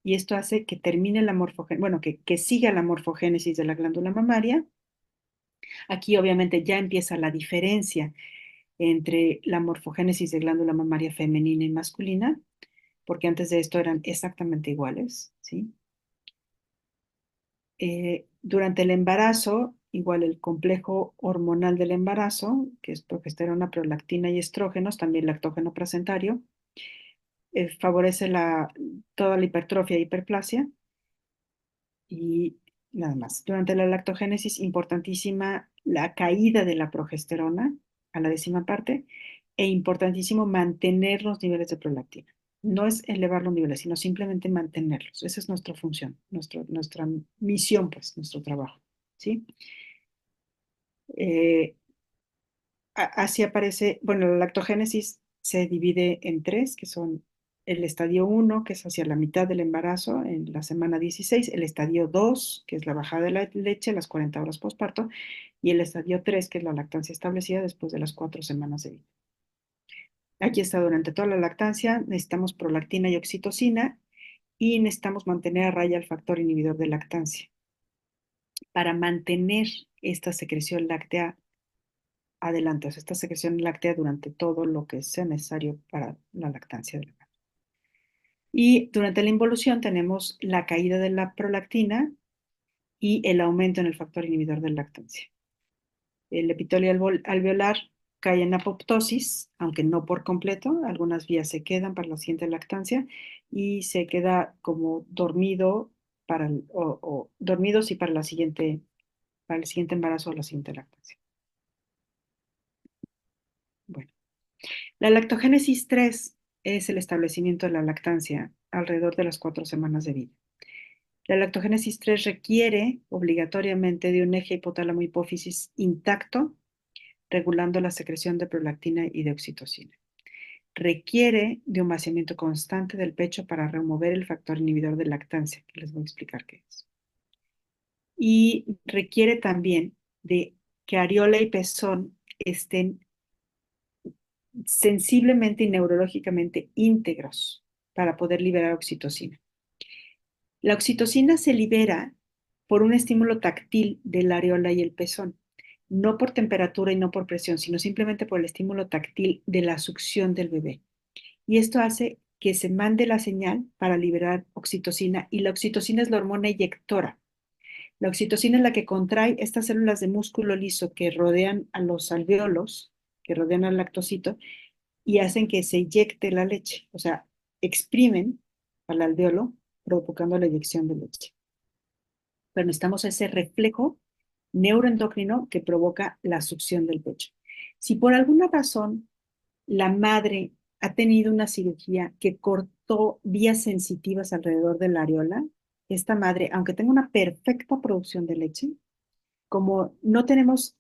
Y esto hace que termine la morfogénesis, bueno, que siga la morfogénesis de la glándula mamaria. Aquí obviamente ya empieza la diferencia entre la morfogénesis de glándula mamaria femenina y masculina, porque antes de esto eran exactamente iguales, ¿sí? Durante el embarazo, igual el complejo hormonal del embarazo, que es progesterona, prolactina y estrógenos, también lactógeno placentario, favorece toda la hipertrofia e hiperplasia. Y nada más. Durante la lactogénesis, importantísima la caída de la progesterona a la décima parte e importantísimo mantener los niveles de prolactina. No es elevar los niveles, sino simplemente mantenerlos. Esa es nuestra función, nuestra misión, pues, nuestro trabajo. ¿Sí? Eh, Así aparece, bueno, la lactogénesis se divide en tres, que son el estadio 1, que es hacia la mitad del embarazo, en la semana 16, el estadio 2, que es la bajada de la leche, las 40 horas postparto, y el estadio 3, que es la lactancia establecida después de las 4 semanas de vida. Aquí está durante toda la lactancia, necesitamos prolactina y oxitocina, y necesitamos mantener a raya el factor inhibidor de lactancia. Para mantener esta secreción láctea adelante, o sea, esta secreción láctea durante todo lo que sea necesario para la lactancia de la madre. Y durante la involución tenemos la caída de la prolactina y el aumento en el factor inhibidor de lactancia. El epitelio alveolar cae en apoptosis, aunque no por completo, algunas vías se quedan para la siguiente lactancia y se queda como dormido o dormidos y para el siguiente embarazo o la siguiente lactancia. Bueno. La lactogénesis 3 es el establecimiento de la lactancia alrededor de las 4 semanas de vida. La lactogénesis 3 requiere obligatoriamente de un eje hipotálamo-hipófisis intacto, regulando la secreción de prolactina y de oxitocina. Requiere de un vaciamiento constante del pecho para remover el factor inhibidor de lactancia, que les voy a explicar qué es. Y requiere también de que areola y pezón estén sensiblemente y neurológicamente íntegros para poder liberar oxitocina. La oxitocina se libera por un estímulo táctil del areola y el pezón, no por temperatura y no por presión, sino simplemente por el estímulo táctil de la succión del bebé. Y esto hace que se mande la señal para liberar oxitocina y la oxitocina es la hormona eyectora. La oxitocina es la que contrae estas células de músculo liso que rodean a los alveolos, que rodean al lactocito, y hacen que se inyecte la leche, o sea, exprimen al alveolo provocando la eyección de leche. Pero necesitamos ese reflejo neuroendocrino que provoca la succión del pecho. Si por alguna razón la madre ha tenido una cirugía que cortó vías sensitivas alrededor de la areola, esta madre, aunque tenga una perfecta producción de leche, como no tenemos,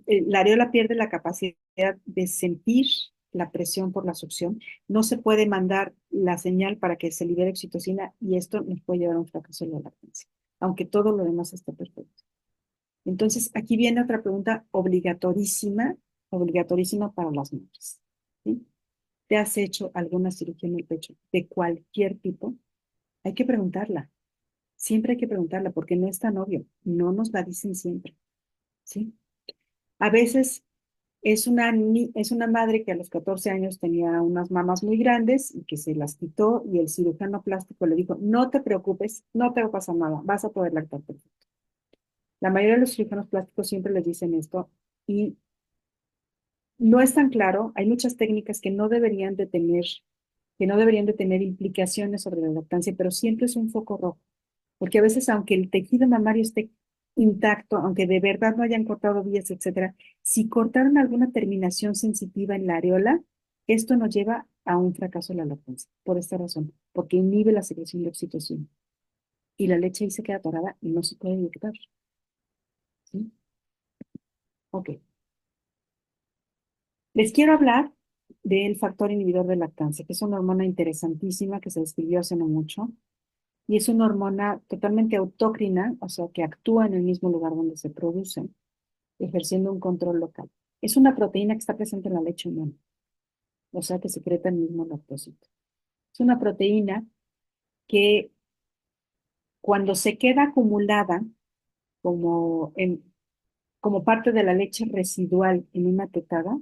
la areola pierde la capacidad de sentir la presión por la succión, no se puede mandar la señal para que se libere oxitocina y esto nos puede llevar a un fracaso en la lactancia, aunque todo lo demás esté perfecto. Entonces, aquí viene otra pregunta obligatorísima para las madres. ¿Sí? ¿Te has hecho alguna cirugía en el pecho de cualquier tipo? Hay que preguntarla. Siempre hay que preguntarla porque no es tan obvio. No nos la dicen siempre. ¿Sí? A veces es una madre que a los 14 años tenía unas mamas muy grandes y que se las quitó y el cirujano plástico le dijo, no te preocupes, no te va a pasar nada, vas a poder lactar perfecto. La mayoría de los cirujanos plásticos siempre les dicen esto y no es tan claro, hay muchas técnicas que no deberían de tener implicaciones sobre la lactancia, pero siempre es un foco rojo, porque a veces aunque el tejido mamario esté intacto, aunque de verdad no hayan cortado vías, etcétera, si cortaron alguna terminación sensitiva en la areola, esto nos lleva a un fracaso de la lactancia, por esta razón, porque inhibe la secreción de oxitocina y la leche ahí se queda atorada y no se puede inyectar. ¿Sí? Ok. Les quiero hablar del factor inhibidor de lactancia, que es una hormona interesantísima que se describió hace no mucho y es una hormona totalmente autócrina, o sea, que actúa en el mismo lugar donde se produce, ejerciendo un control local. Es una proteína que está presente en la leche humana, o sea, que secreta el mismo lactocito. Es una proteína que cuando se queda acumulada como, como parte de la leche residual en una tetada,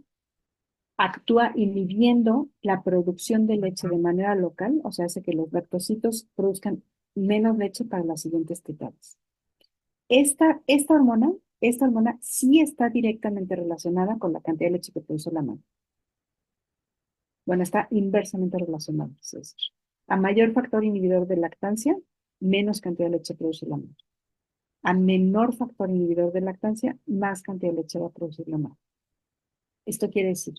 actúa inhibiendo la producción de leche de manera local, o sea, hace que los lactocitos produzcan menos leche para las siguientes tetadas. Esta hormona sí está directamente relacionada con la cantidad de leche que produce la madre. Bueno, está inversamente relacionada, es decir, a mayor factor inhibidor de lactancia, menos cantidad de leche produce la madre. A menor factor inhibidor de lactancia, más cantidad de leche va a producir la madre. Esto quiere decir,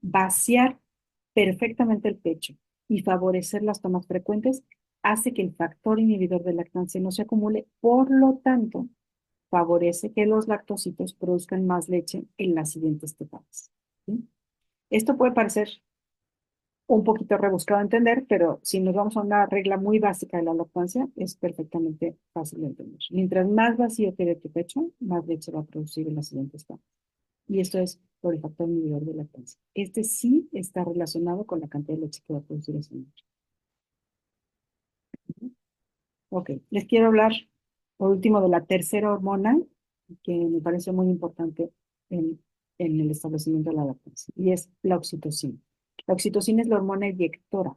vaciar perfectamente el pecho y favorecer las tomas frecuentes hace que el factor inhibidor de lactancia no se acumule, por lo tanto, favorece que los lactocitos produzcan más leche en las siguientes etapas. ¿Sí? Esto puede parecer un poquito rebuscado de entender, pero si nos vamos a una regla muy básica de la lactancia, es perfectamente fácil de entender. Mientras más vacío quede tu pecho, más leche va a producir en las siguientes etapas. Y esto es por el factor inhibidor de lactancia. Este sí está relacionado con la cantidad de leche que va a producir ese niño. Ok, les quiero hablar por último de la tercera hormona que me parece muy importante en, en el establecimiento de la lactancia y es la oxitocina. La oxitocina es la hormona eyectora.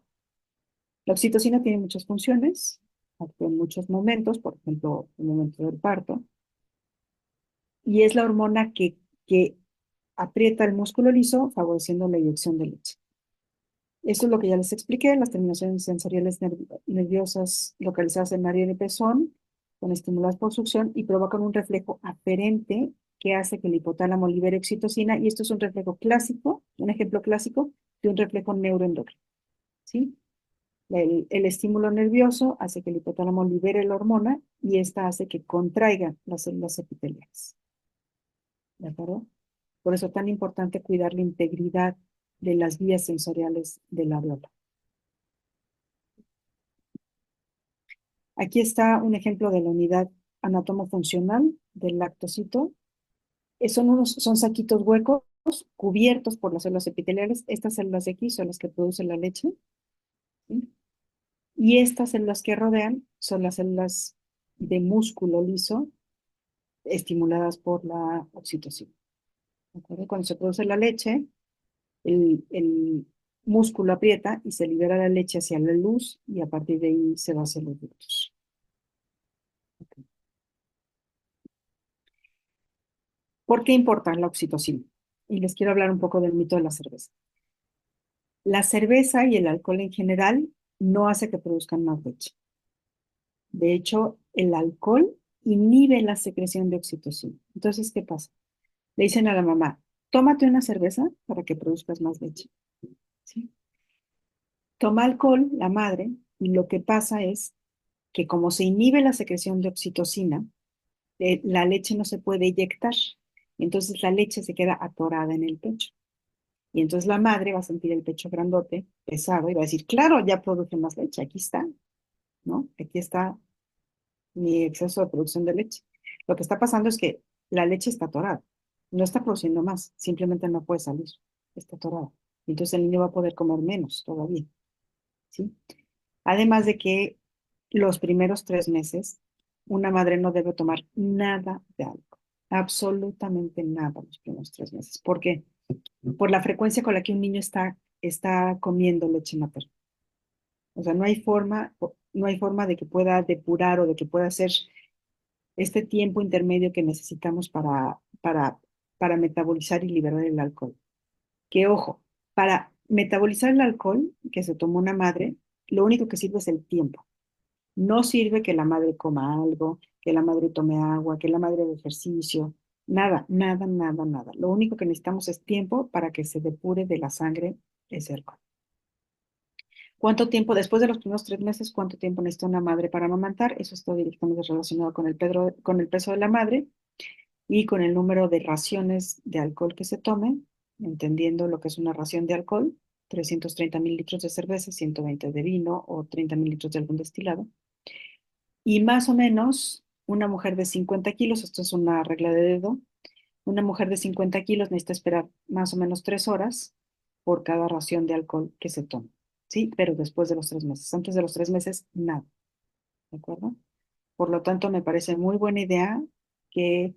La oxitocina tiene muchas funciones, actúa en muchos momentos, por ejemplo, el momento del parto, y es la hormona que aprieta el músculo liso, favoreciendo la eyección de leche. Eso es lo que ya les expliqué, las terminaciones sensoriales nerviosas localizadas en área de pezón, son estimuladas por succión y provocan un reflejo aferente que hace que el hipotálamo libere oxitocina, y esto es un reflejo clásico, un ejemplo clásico de un reflejo neuroendocrino, ¿sí? El estímulo nervioso hace que el hipotálamo libere la hormona y esta hace que contraigan las células epiteliales. ¿De acuerdo? Por eso es tan importante cuidar la integridad de las vías sensoriales de la areola. Aquí está un ejemplo de la unidad anatomofuncional del lactocito. Son saquitos huecos cubiertos por las células epiteliales. Estas células de aquí son las que producen la leche, ¿sí? Y estas células que rodean son las células de músculo liso estimuladas por la oxitocina. ¿De acuerdo? Cuando se produce la leche, el músculo aprieta y se libera la leche hacia la luz y a partir de ahí se va hacia los ductos. Okay. ¿Por qué importa la oxitocina? Y les quiero hablar un poco del mito de la cerveza. La cerveza y el alcohol en general no hace que produzcan más leche. De hecho, el alcohol inhibe la secreción de oxitocina. Entonces, ¿qué pasa? Le dicen a la mamá, tómate una cerveza para que produzcas más leche. ¿Sí? Toma alcohol, la madre, y lo que pasa es que como se inhibe la secreción de oxitocina, la leche no se puede eyectar. Entonces la leche se queda atorada en el pecho. Y entonces la madre va a sentir el pecho grandote, pesado, y va a decir, claro, ya produje más leche, aquí está, ¿no? Aquí está mi exceso de producción de leche. Lo que está pasando es que la leche está atorada, no está produciendo más, simplemente no puede salir, está atorada. Entonces el niño va a poder comer menos todavía, ¿sí? Además de que los primeros 3 meses, una madre no debe tomar nada de alcohol, absolutamente nada los primeros 3 meses. ¿Por qué? Por la frecuencia con la que un niño está comiendo leche materna. O sea, no hay forma de que pueda depurar o de que pueda hacer este tiempo intermedio que necesitamos para metabolizar y liberar el alcohol. Que ojo, para metabolizar el alcohol que se tomó una madre, lo único que sirve es el tiempo. No sirve que la madre coma algo, que la madre tome agua, que la madre haga ejercicio. Nada, nada, nada, nada. Lo único que necesitamos es tiempo para que se depure de la sangre ese alcohol. ¿Cuánto tiempo, después de los primeros 3 meses, cuánto tiempo necesita una madre para amamantar? Eso está directamente relacionado con el peso de la madre y con el número de raciones de alcohol que se tome, entendiendo lo que es una ración de alcohol: 330 mililitros de cerveza, 120 de vino o 30 mililitros de algún destilado. Y más o menos, una mujer de 50 kilos, esto es una regla de dedo, una mujer de 50 kilos necesita esperar más o menos 3 horas por cada ración de alcohol que se tome, ¿sí? Pero después de los 3 meses. Antes de los 3 meses, nada, ¿de acuerdo? Por lo tanto, me parece muy buena idea que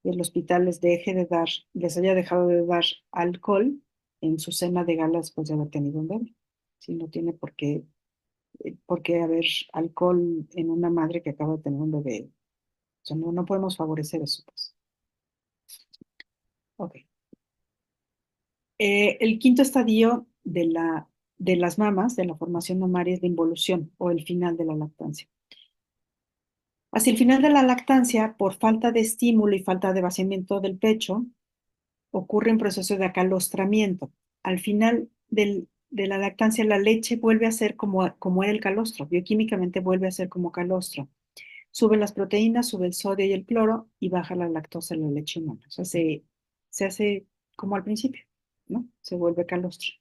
el hospital les haya dejado de dar alcohol en su cena de gala después de haber tenido un bebé. Si no tiene por qué haber alcohol en una madre que acaba de tener un bebé. O sea, no podemos favorecer eso, pues. Ok. El quinto estadio de las mamas, de la formación mamaria, es la involución o el final de la lactancia. Hacia el final de la lactancia, por falta de estímulo y falta de vaciamiento del pecho, ocurre un proceso de acalostramiento. Al final de la lactancia, la leche vuelve a ser como era el calostro, bioquímicamente vuelve a ser como calostro. Suben las proteínas, sube el sodio y el cloro y baja la lactosa en la leche humana. O sea, se hace como al principio, ¿no? Se vuelve calostro.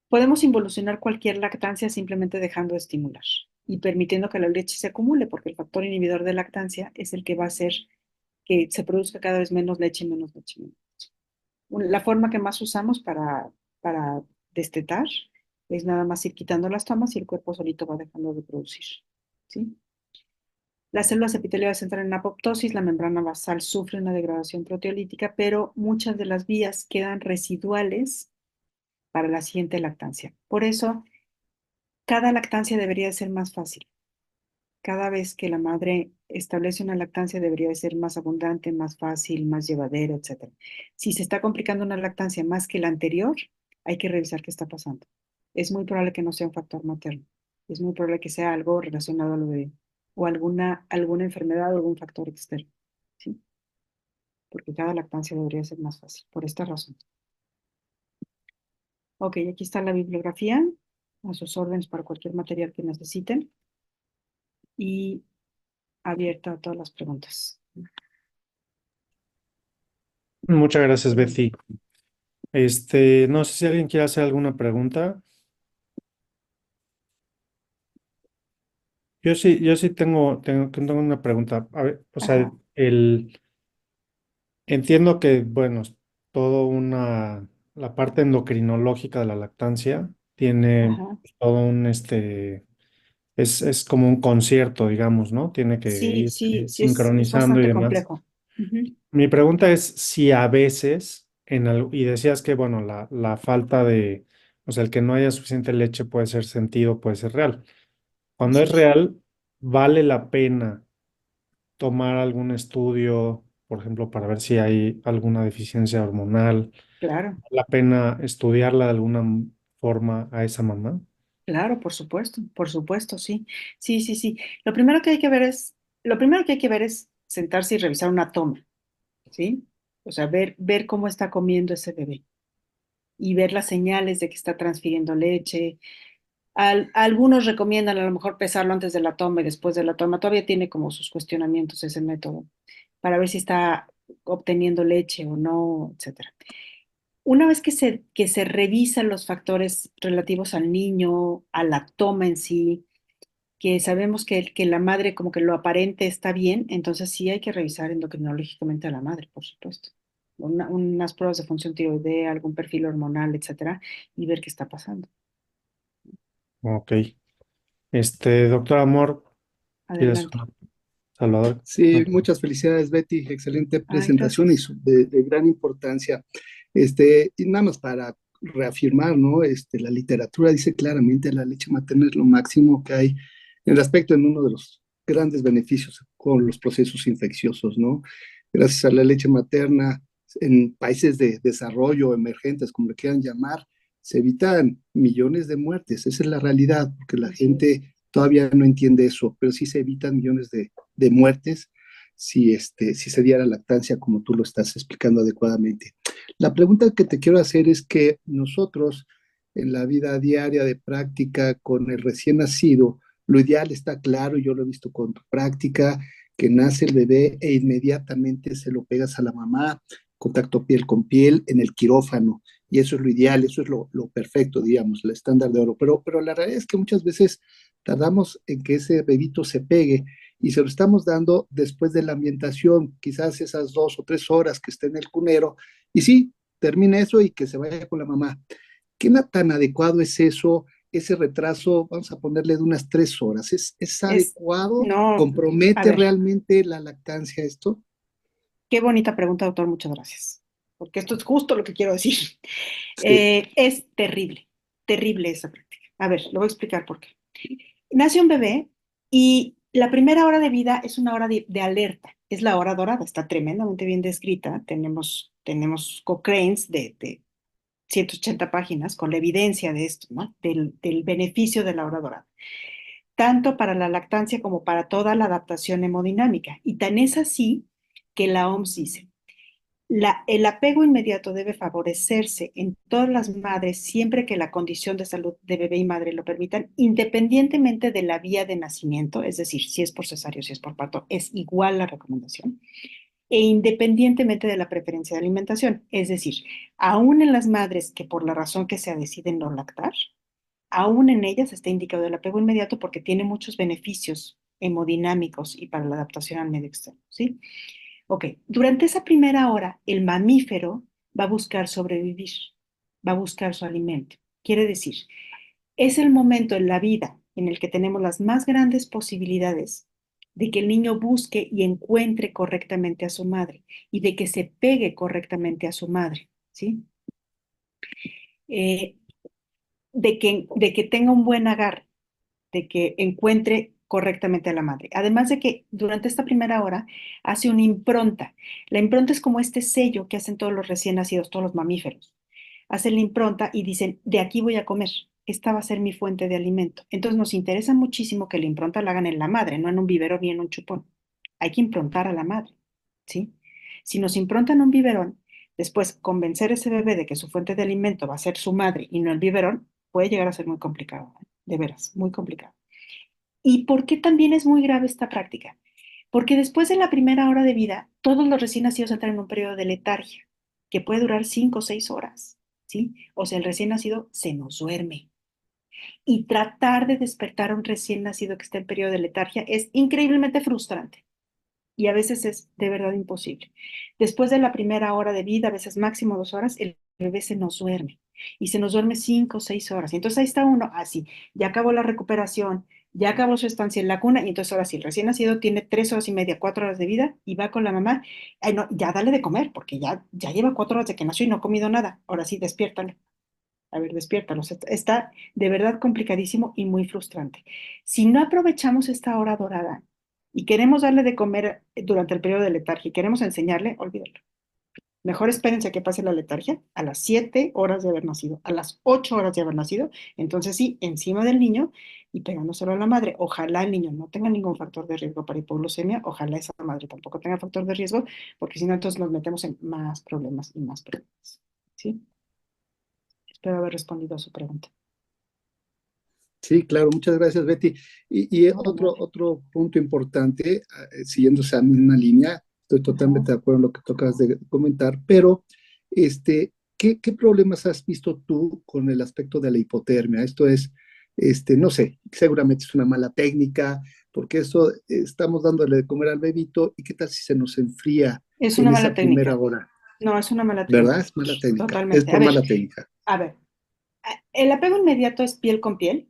Podemos involucionar cualquier lactancia simplemente dejando de estimular y permitiendo que la leche se acumule, porque el factor inhibidor de lactancia es el que va a hacer que se produzca cada vez menos leche, menos leche, menos leche. La forma que más usamos para destetar es nada más ir quitando las tomas y el cuerpo solito va dejando de producir, ¿sí? Las células epiteliales entran en apoptosis, la membrana basal sufre una degradación proteolítica, pero muchas de las vías quedan residuales para la siguiente lactancia. Por eso, cada lactancia debería ser más fácil. Cada vez que la madre establece una lactancia debería de ser más abundante, más fácil, más llevadera, etcétera. Si se está complicando una lactancia más que la anterior, hay que revisar qué está pasando. Es muy probable que no sea un factor materno. Es muy probable que sea algo relacionado a lo de, o alguna enfermedad o algún factor externo, ¿sí? Porque cada lactancia debería ser más fácil, por esta razón. Ok, aquí está la bibliografía, a sus órdenes para cualquier material que necesiten y abierta a todas las preguntas. Muchas gracias, Betty. No sé si alguien quiere hacer alguna pregunta. Yo sí tengo una pregunta. A ver, o sea, Ajá, entiendo que, bueno, la parte endocrinológica de la lactancia tiene ajá. todo es como un concierto, digamos, ¿no? Tiene que Sí, ir sí, sí, es sincronizando y bastante demás. complejo. Ujú. Mi pregunta es si a veces, y decías que, bueno, la falta o sea, el que no haya suficiente leche puede ser sentido, puede ser real. Cuando Así es es. real, ¿vale la pena tomar algún estudio, por ejemplo, para ver si hay alguna deficiencia hormonal? Claro, ¿Vale la pena estudiarla de alguna forma a esa mamá? claro, por supuesto, sí. Sí, sí, sí. Lo primero que hay que ver es sentarse y revisar una toma, ¿sí? O sea, ver cómo está comiendo ese bebé y ver las señales de que está transfiriendo leche. Algunos recomiendan a lo mejor pesarlo antes de la toma y después de la toma. Todavía tiene como sus cuestionamientos ese método para ver si está obteniendo leche o no, etcétera. Una vez que se revisan los factores relativos al niño, a la toma en sí, que sabemos que la madre como que lo aparente está bien, entonces sí hay que revisar endocrinológicamente a la madre, por supuesto. Unas pruebas de función tiroidea, algún perfil hormonal, etcétera, y ver qué está pasando. Ok. Doctor Amor, ¿quieres Adelante. Salvador? Sí, muchas felicidades, Betty. Excelente Ay, presentación y gracias. de gran importancia. Y nada más para reafirmar, ¿no? La literatura dice claramente la leche materna es lo máximo que hay en el aspecto en uno de los grandes beneficios con los procesos infecciosos, ¿no? Gracias a la leche materna, en países de desarrollo, emergentes, como le quieran llamar, se evitan millones de muertes. Esa es la realidad, porque la Así es. gente todavía no entiende eso, pero sí se evitan millones de muertes si se diera lactancia como tú lo estás explicando adecuadamente. La pregunta que te quiero hacer es que nosotros en la vida diaria de práctica con el recién nacido, lo ideal está claro, yo lo he visto con tu práctica, que nace el bebé e inmediatamente se lo pegas a la mamá, contacto piel con piel en el quirófano. Y eso es lo ideal, eso es lo perfecto, digamos, el estándar de oro. Pero la realidad es que muchas veces tardamos en que ese bebito se pegue y se lo estamos dando después de la ambientación, quizás esas 2 o 3 horas que esté en el cunero, y sí, termine eso y que se vaya con la mamá. ¿Qué tan adecuado es eso? Ese retraso, vamos a ponerle de unas 3 horas, ¿es Es, adecuado? no, a ¿Compromete ver, realmente la lactancia esto? qué bonita pregunta, doctor, muchas gracias. Porque esto es justo lo que quiero decir. Sí, Es terrible, terrible esa práctica. A ver, lo voy a explicar por qué. Nace un bebé y la primera hora de vida es una hora de alerta, es la hora dorada, está tremendamente bien descrita. Tenemos Cochrane's de 180 páginas con la evidencia de esto, ¿no? Del beneficio de la hora dorada. tanto para la lactancia como para toda la adaptación hemodinámica. Y tan es así que la OMS dice, el apego inmediato debe favorecerse en todas las madres siempre que la condición de salud de bebé y madre lo permitan, independientemente de la vía de nacimiento, es decir, si es por cesárea o si es por parto, es igual la recomendación, e independientemente de la preferencia de alimentación, es decir, aún en las madres que por la razón que sea deciden no lactar, aún en ellas está indicado el apego inmediato porque tiene muchos beneficios hemodinámicos y para la adaptación al medio externo, ¿sí? Ok, durante esa primera hora, el mamífero va a buscar sobrevivir, va a buscar su alimento. Quiere decir, es el momento en la vida en el que tenemos las más grandes posibilidades de que el niño busque y encuentre correctamente a su madre y de que se pegue correctamente a su madre, ¿sí? Eh, de que tenga un buen agarre, de que encuentre correctamente a la madre. Además de que durante esta primera hora hace una impronta. La impronta es como este sello que hacen todos los recién nacidos, todos los mamíferos. Hacen la impronta y dicen, de aquí voy a comer. Esta va a ser mi fuente de alimento. Entonces nos interesa muchísimo que la impronta la hagan en la madre, no en un biberón ni en un chupón. Hay que improntar a la madre, ¿sí? Si nos improntan un biberón, después convencer a ese bebé de que su fuente de alimento va a ser su madre y no el biberón, puede llegar a ser muy complicado, ¿eh? De veras, muy complicado. ¿Y por qué también es muy grave esta práctica? Porque después de la primera hora de vida, todos los recién nacidos entran en un periodo de letargia, que puede durar 5 o 6 horas, ¿sí? O sea, el recién nacido se nos duerme. Y tratar de despertar a un recién nacido que está en periodo de letargia es increíblemente frustrante. Y a veces es de verdad imposible. Después de la primera hora de vida, a veces máximo 2 horas, el bebé se nos duerme. Y se nos duerme 5 o 6 horas. Y entonces ahí está uno, así, ya acabó la recuperación, ya acabó su estancia en la cuna, y entonces ahora sí, el recién nacido tiene 3 horas y media, 4 horas de vida, y va con la mamá, ay, no, ya dale de comer, porque ya lleva 4 horas de que nació y no ha comido nada. Ahora sí, despiértalo. A ver, despiértalo. Está de verdad complicadísimo y muy frustrante. Si no aprovechamos esta hora dorada y queremos darle de comer durante el periodo de letargia y queremos enseñarle, olvídalo. Mejor espérense a que pase la letargia a las 7 horas de haber nacido, a las 8 horas de haber nacido. Entonces sí, encima del niño y pegándoselo a la madre. Ojalá el niño no tenga ningún factor de riesgo para hipoglucemia. Ojalá esa madre tampoco tenga factor de riesgo, porque si no, entonces nos metemos en más problemas y más problemas. ¿Sí? Espero haber respondido a su pregunta. Sí, claro, muchas gracias, Betty. Y otro punto importante, siguiendo esa misma línea, estoy totalmente de acuerdo en lo que tocas de comentar, pero ¿qué problemas has visto tú con el aspecto de la hipotermia? Esto es, no sé, seguramente es una mala técnica, porque eso estamos dándole de comer al bebito, y qué tal si se nos enfría Es una en mala esa primera técnica. hora, No, es una mala ¿verdad? técnica. Es mala técnica, es Totalmente. por mala técnica. A ver, el apego inmediato es piel con piel,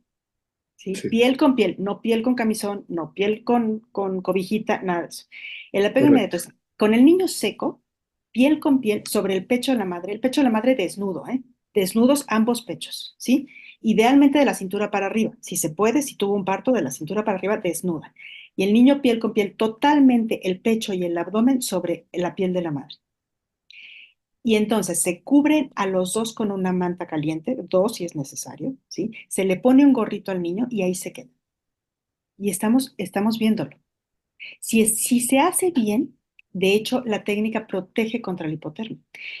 ¿sí? Sí, Piel con piel, no piel con camisón, no piel con cobijita, nada de eso. El apego inmediato correcto. es con el niño seco, piel con piel, sobre el pecho de la madre, el pecho de la madre desnudo, ¿eh? Desnudos ambos pechos, ¿sí? Idealmente de la cintura para arriba, si se puede, si tuvo un parto, de la cintura para arriba, desnuda. Y el niño piel con piel, totalmente el pecho y el abdomen sobre la piel de la madre. Y entonces se cubren a los dos con una manta caliente, dos si es necesario, ¿sí? Se le pone un gorrito al niño y ahí se queda. Y estamos viéndolo. Si se hace bien, de hecho, la técnica protege contra la hipotermia.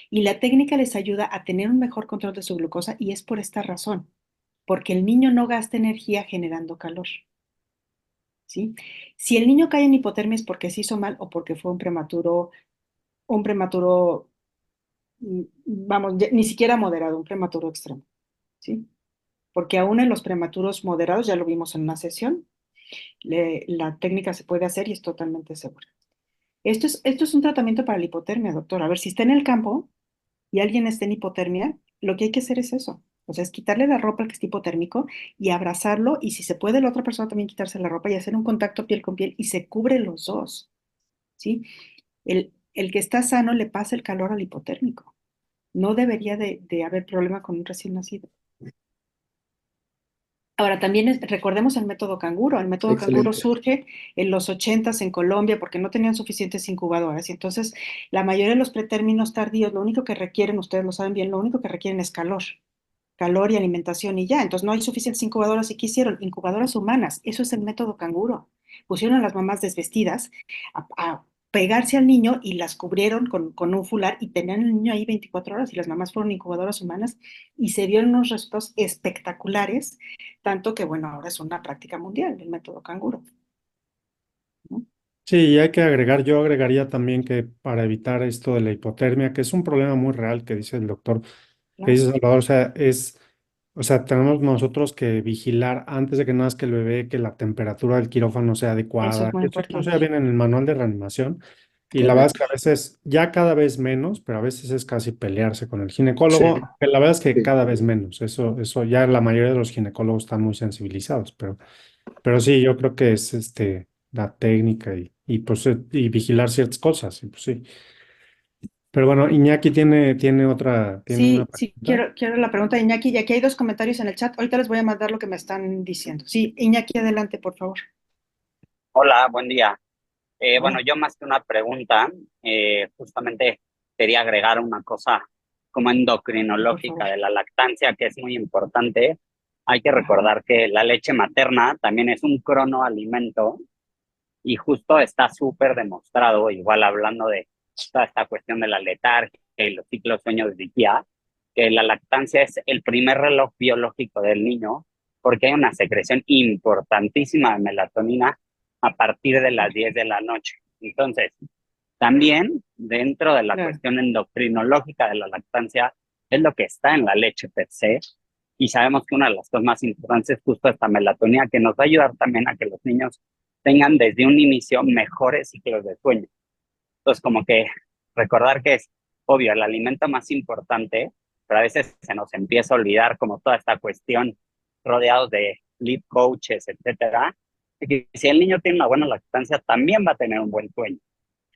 Y la técnica les ayuda a tener un mejor control de su glucosa y es por esta razón, porque el niño no gasta energía generando calor, ¿sí? Si el niño cae en hipotermia es porque se hizo mal o porque fue un prematuro, vamos, ni siquiera moderado, un prematuro extremo, ¿sí? Porque aún en los prematuros moderados, ya lo vimos en una sesión, la técnica se puede hacer y es totalmente segura. Esto es un tratamiento para la hipotermia, doctor. A ver, si está en el campo y alguien está en hipotermia, lo que hay que hacer es eso. O sea, es quitarle la ropa al que está hipotérmico y abrazarlo y si se puede la otra persona también quitarse la ropa y hacer un contacto piel con piel y se cubre los dos, ¿sí? El que está sano le pasa el calor al hipotérmico. No debería de haber problema con un recién nacido. Ahora, también recordemos el método canguro. El método canguro Excelente. surge en los 80 en Colombia porque no tenían suficientes incubadoras. Y entonces, la mayoría de los pretérminos tardíos, lo único que requieren, ustedes lo saben bien, lo único que requieren es calor. calor y alimentación y ya. Entonces no hay suficientes incubadoras. ¿Y qué hicieron? Incubadoras humanas. Eso es el método canguro. Pusieron a las mamás desvestidas a pegarse al niño y las cubrieron con un fular y tenían al niño ahí 24 horas y las mamás fueron incubadoras humanas y se vieron unos resultados espectaculares, tanto que bueno, ahora es una práctica mundial el método canguro, ¿no? Sí, y hay que agregar, yo agregaría también que para evitar esto de la hipotermia, que es un problema muy real que dice el doctor, que dice Claro, Salvador, o sea, tenemos nosotros que vigilar antes de que nazca el bebé, que la temperatura del quirófano sea eso es adecuada, muy que esto incluso ya importante. viene en el manual de reanimación, y la verdad es Claro. que a veces, ya cada vez menos, pero a veces es casi pelearse con el Sí, ginecólogo, que la verdad es que sí. cada vez menos, eso ya la mayoría de los ginecólogos están muy sensibilizados, pero sí, yo creo que es la técnica pues y vigilar ciertas cosas, y pues sí. Pero bueno, Iñaki tiene una Sí, sí, pregunta. quiero la pregunta de Iñaki, y aquí hay dos comentarios en el chat. Ahorita les voy a mandar lo que me están diciendo. Sí, Iñaki, adelante, por favor. Hola, buen día. Bueno, Hola, yo más que una pregunta, justamente quería agregar una cosa como sí, por favor. endocrinológica de la lactancia, que es muy importante. Hay que Ajá, recordar que la leche materna también es un cronoalimento y justo está súper demostrado, igual hablando de toda esta cuestión de la letargia y los ciclos sueño de día, que la lactancia es el primer reloj biológico del niño porque hay una secreción importantísima de melatonina a partir de las claro, 10 de la noche. Entonces, también dentro de la claro, cuestión endocrinológica de la lactancia es lo que está en la leche per se. Y sabemos que una de las cosas más importantes es justo esta melatonina que nos va a ayudar también a que los niños tengan desde un inicio mejores ciclos de sueño. Entonces, como que recordar que es obvio el alimento más importante, pero a veces se nos empieza a olvidar como toda esta cuestión rodeados de lead coaches, etcétera, de que si el niño tiene una buena lactancia, también va a tener un buen sueño.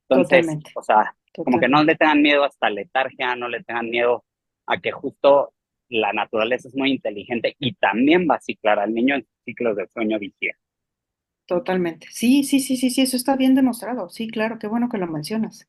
Entonces, totalmente, o sea, como que no le totalmente. tengan miedo a esta letargia, no le tengan miedo a que justo la naturaleza es muy inteligente y también va a ciclar al niño en ciclos de sueño vigía. Totalmente. Sí, sí, sí, sí, sí, eso está bien demostrado. Sí, claro, qué bueno que lo mencionas.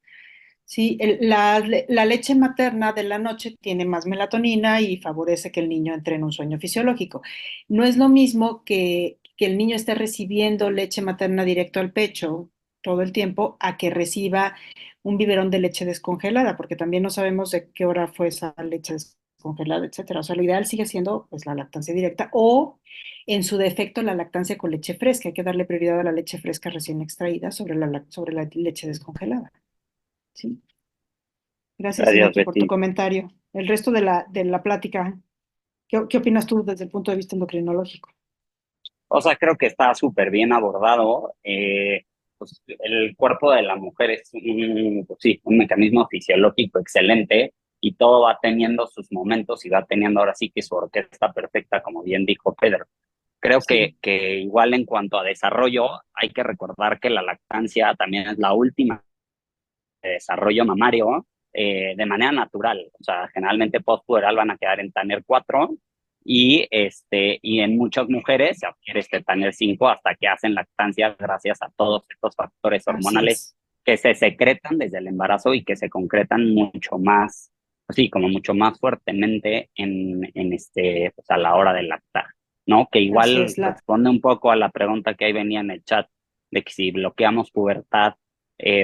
Sí, la leche materna de la noche tiene más melatonina y favorece que el niño entre en un sueño fisiológico. No es lo mismo que el niño esté recibiendo leche materna directo al pecho todo el tiempo a que reciba un biberón de leche descongelada, porque también no sabemos de qué hora fue esa leche descongelada, etcétera. O sea, lo ideal sigue siendo pues la lactancia directa o en su defecto la lactancia con leche fresca. Hay que darle prioridad a la leche fresca recién extraída sobre la leche descongelada. Sí. Gracias, Gracias, Iñaki, por tu Betty. comentario. El resto de la plática, qué opinas tú desde el punto de vista endocrinológico? O sea, creo que está súper bien abordado. Pues, el cuerpo de la mujer es pues sí, un mecanismo fisiológico excelente y todo va teniendo sus momentos y va teniendo ahora sí que su orquesta perfecta, como bien dijo Pedro. Creo Sí, que igual en cuanto a desarrollo, hay que recordar que la lactancia también es la última de desarrollo mamario de manera natural. O sea, generalmente postpuberal van a quedar en Tanner 4 y en muchas mujeres se adquiere este Tanner 5 hasta que hacen lactancia gracias a todos estos factores así hormonales es, que se secretan desde el embarazo y que se concretan mucho más, así como mucho más fuertemente pues a la hora de lactar, ¿no? Que así igual es. responde un poco a la pregunta que ahí venía en el chat de que si bloqueamos pubertad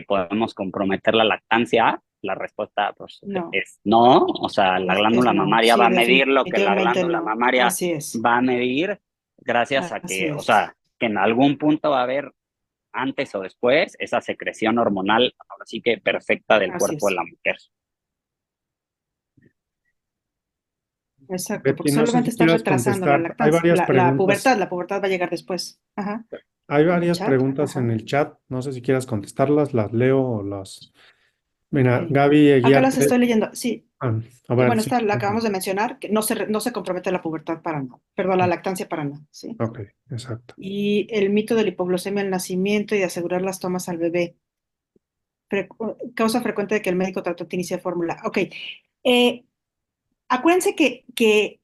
podemos comprometer la lactancia. La respuesta pues, No, es no, o sea, la es glándula no, mamaria va sí, a medir lo que la definitivamente glándula no. mamaria Así es, va a medir gracias a así que, o es, sea, que en algún punto va a haber antes o después esa secreción hormonal, ahora sí que perfecta del así cuerpo de es. la mujer. Exacto, porque Betty, no sé solamente si estás quieras retrasando la contestar. Hay lactancia, la pubertad va a llegar después. Ajá, en el varias chat, preguntas en ajá, el chat. No sé si quieras contestarlas, las leo o las. Mira, ok. Gaby Acá las Eguiarte. estoy leyendo, sí. A Y ver, bueno, sí. esta la acabamos de mencionar, que no se compromete la pubertad para nada, perdón, la lactancia para nada, ¿sí? Ok, exacto. Y el mito de la hipoglucemia al nacimiento y de asegurar las tomas al bebé. Causa frecuente de que el médico tratante inicie fórmula. Ok, eh, acuérdense que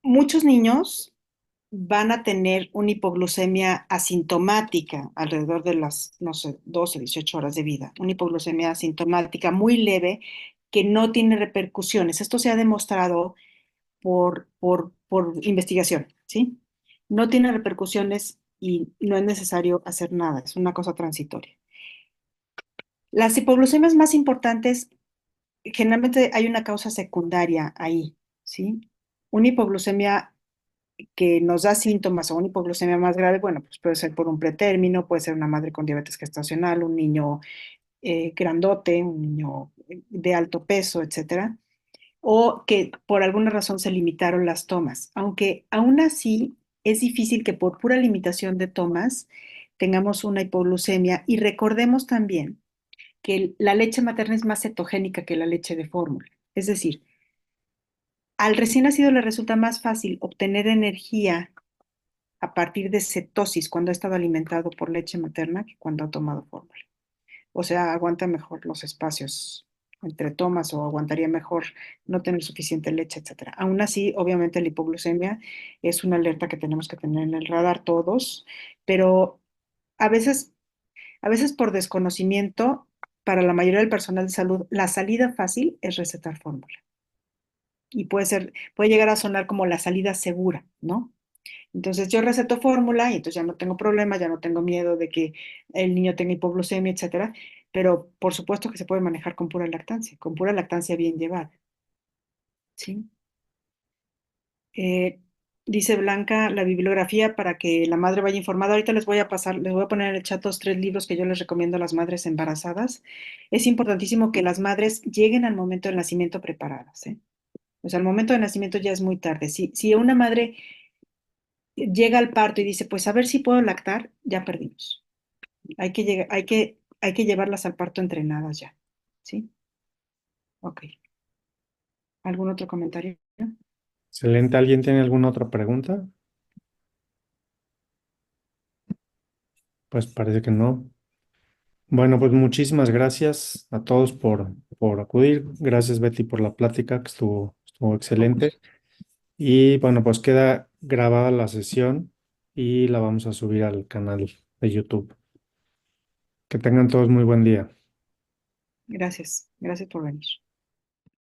muchos niños van a tener una hipoglucemia asintomática alrededor de las, no sé, 12, 18 horas de vida. Una hipoglucemia asintomática muy leve que no tiene repercusiones. Esto se ha demostrado por investigación, ¿sí? No tiene repercusiones y no es necesario hacer nada, es una cosa transitoria. Las hipoglucemias más importantes, generalmente hay una causa secundaria ahí, ¿sí? Una hipoglucemia que nos da síntomas o una hipoglucemia más grave, bueno, pues puede ser por un pretérmino, puede ser una madre con diabetes gestacional, un niño grandote, un niño de alto peso, etcétera, o que por alguna razón se limitaron las tomas, aunque aún así es difícil que por pura limitación de tomas tengamos una hipoglucemia y recordemos también que la leche materna es más cetogénica que la leche de fórmula. Es decir, al recién nacido le resulta más fácil obtener energía a partir de cetosis cuando ha estado alimentado por leche materna que cuando ha tomado fórmula. O sea, aguanta mejor los espacios entre tomas o aguantaría mejor no tener suficiente leche, etcétera. Aún así, obviamente la hipoglucemia es una alerta que tenemos que tener en el radar todos, pero a veces, a veces por desconocimiento, para la mayoría del personal de salud, la salida fácil es recetar fórmula. Y puede llegar a sonar como la salida segura, ¿no? Entonces yo receto fórmula y entonces ya no tengo problema, ya no tengo miedo de que el niño tenga hipoglucemia, etcétera. Pero por supuesto que se puede manejar con pura lactancia bien llevada, ¿sí? Eh, Dice Blanca, la bibliografía para que la madre vaya informada. Ahorita les voy a pasar, les voy a poner en el chat 3 libros que yo les recomiendo a las madres embarazadas. Es importantísimo que las madres lleguen al momento del nacimiento preparadas, ¿eh? O sea, al momento del nacimiento ya es muy tarde. Si una madre llega al parto y dice, pues a ver si puedo lactar, ya perdimos. Hay que llevarlas al parto entrenadas ya. ¿Sí? Ok. ¿Algún otro comentario? Excelente. ¿Alguien tiene alguna otra pregunta? Pues parece que no. Bueno, pues muchísimas gracias a todos por acudir. Gracias, Betty, por la plática, que estuvo Con excelente. gusto. Y bueno, pues queda grabada la sesión y la vamos a subir al canal de YouTube. Que tengan todos muy buen día. Gracias. Gracias por venir.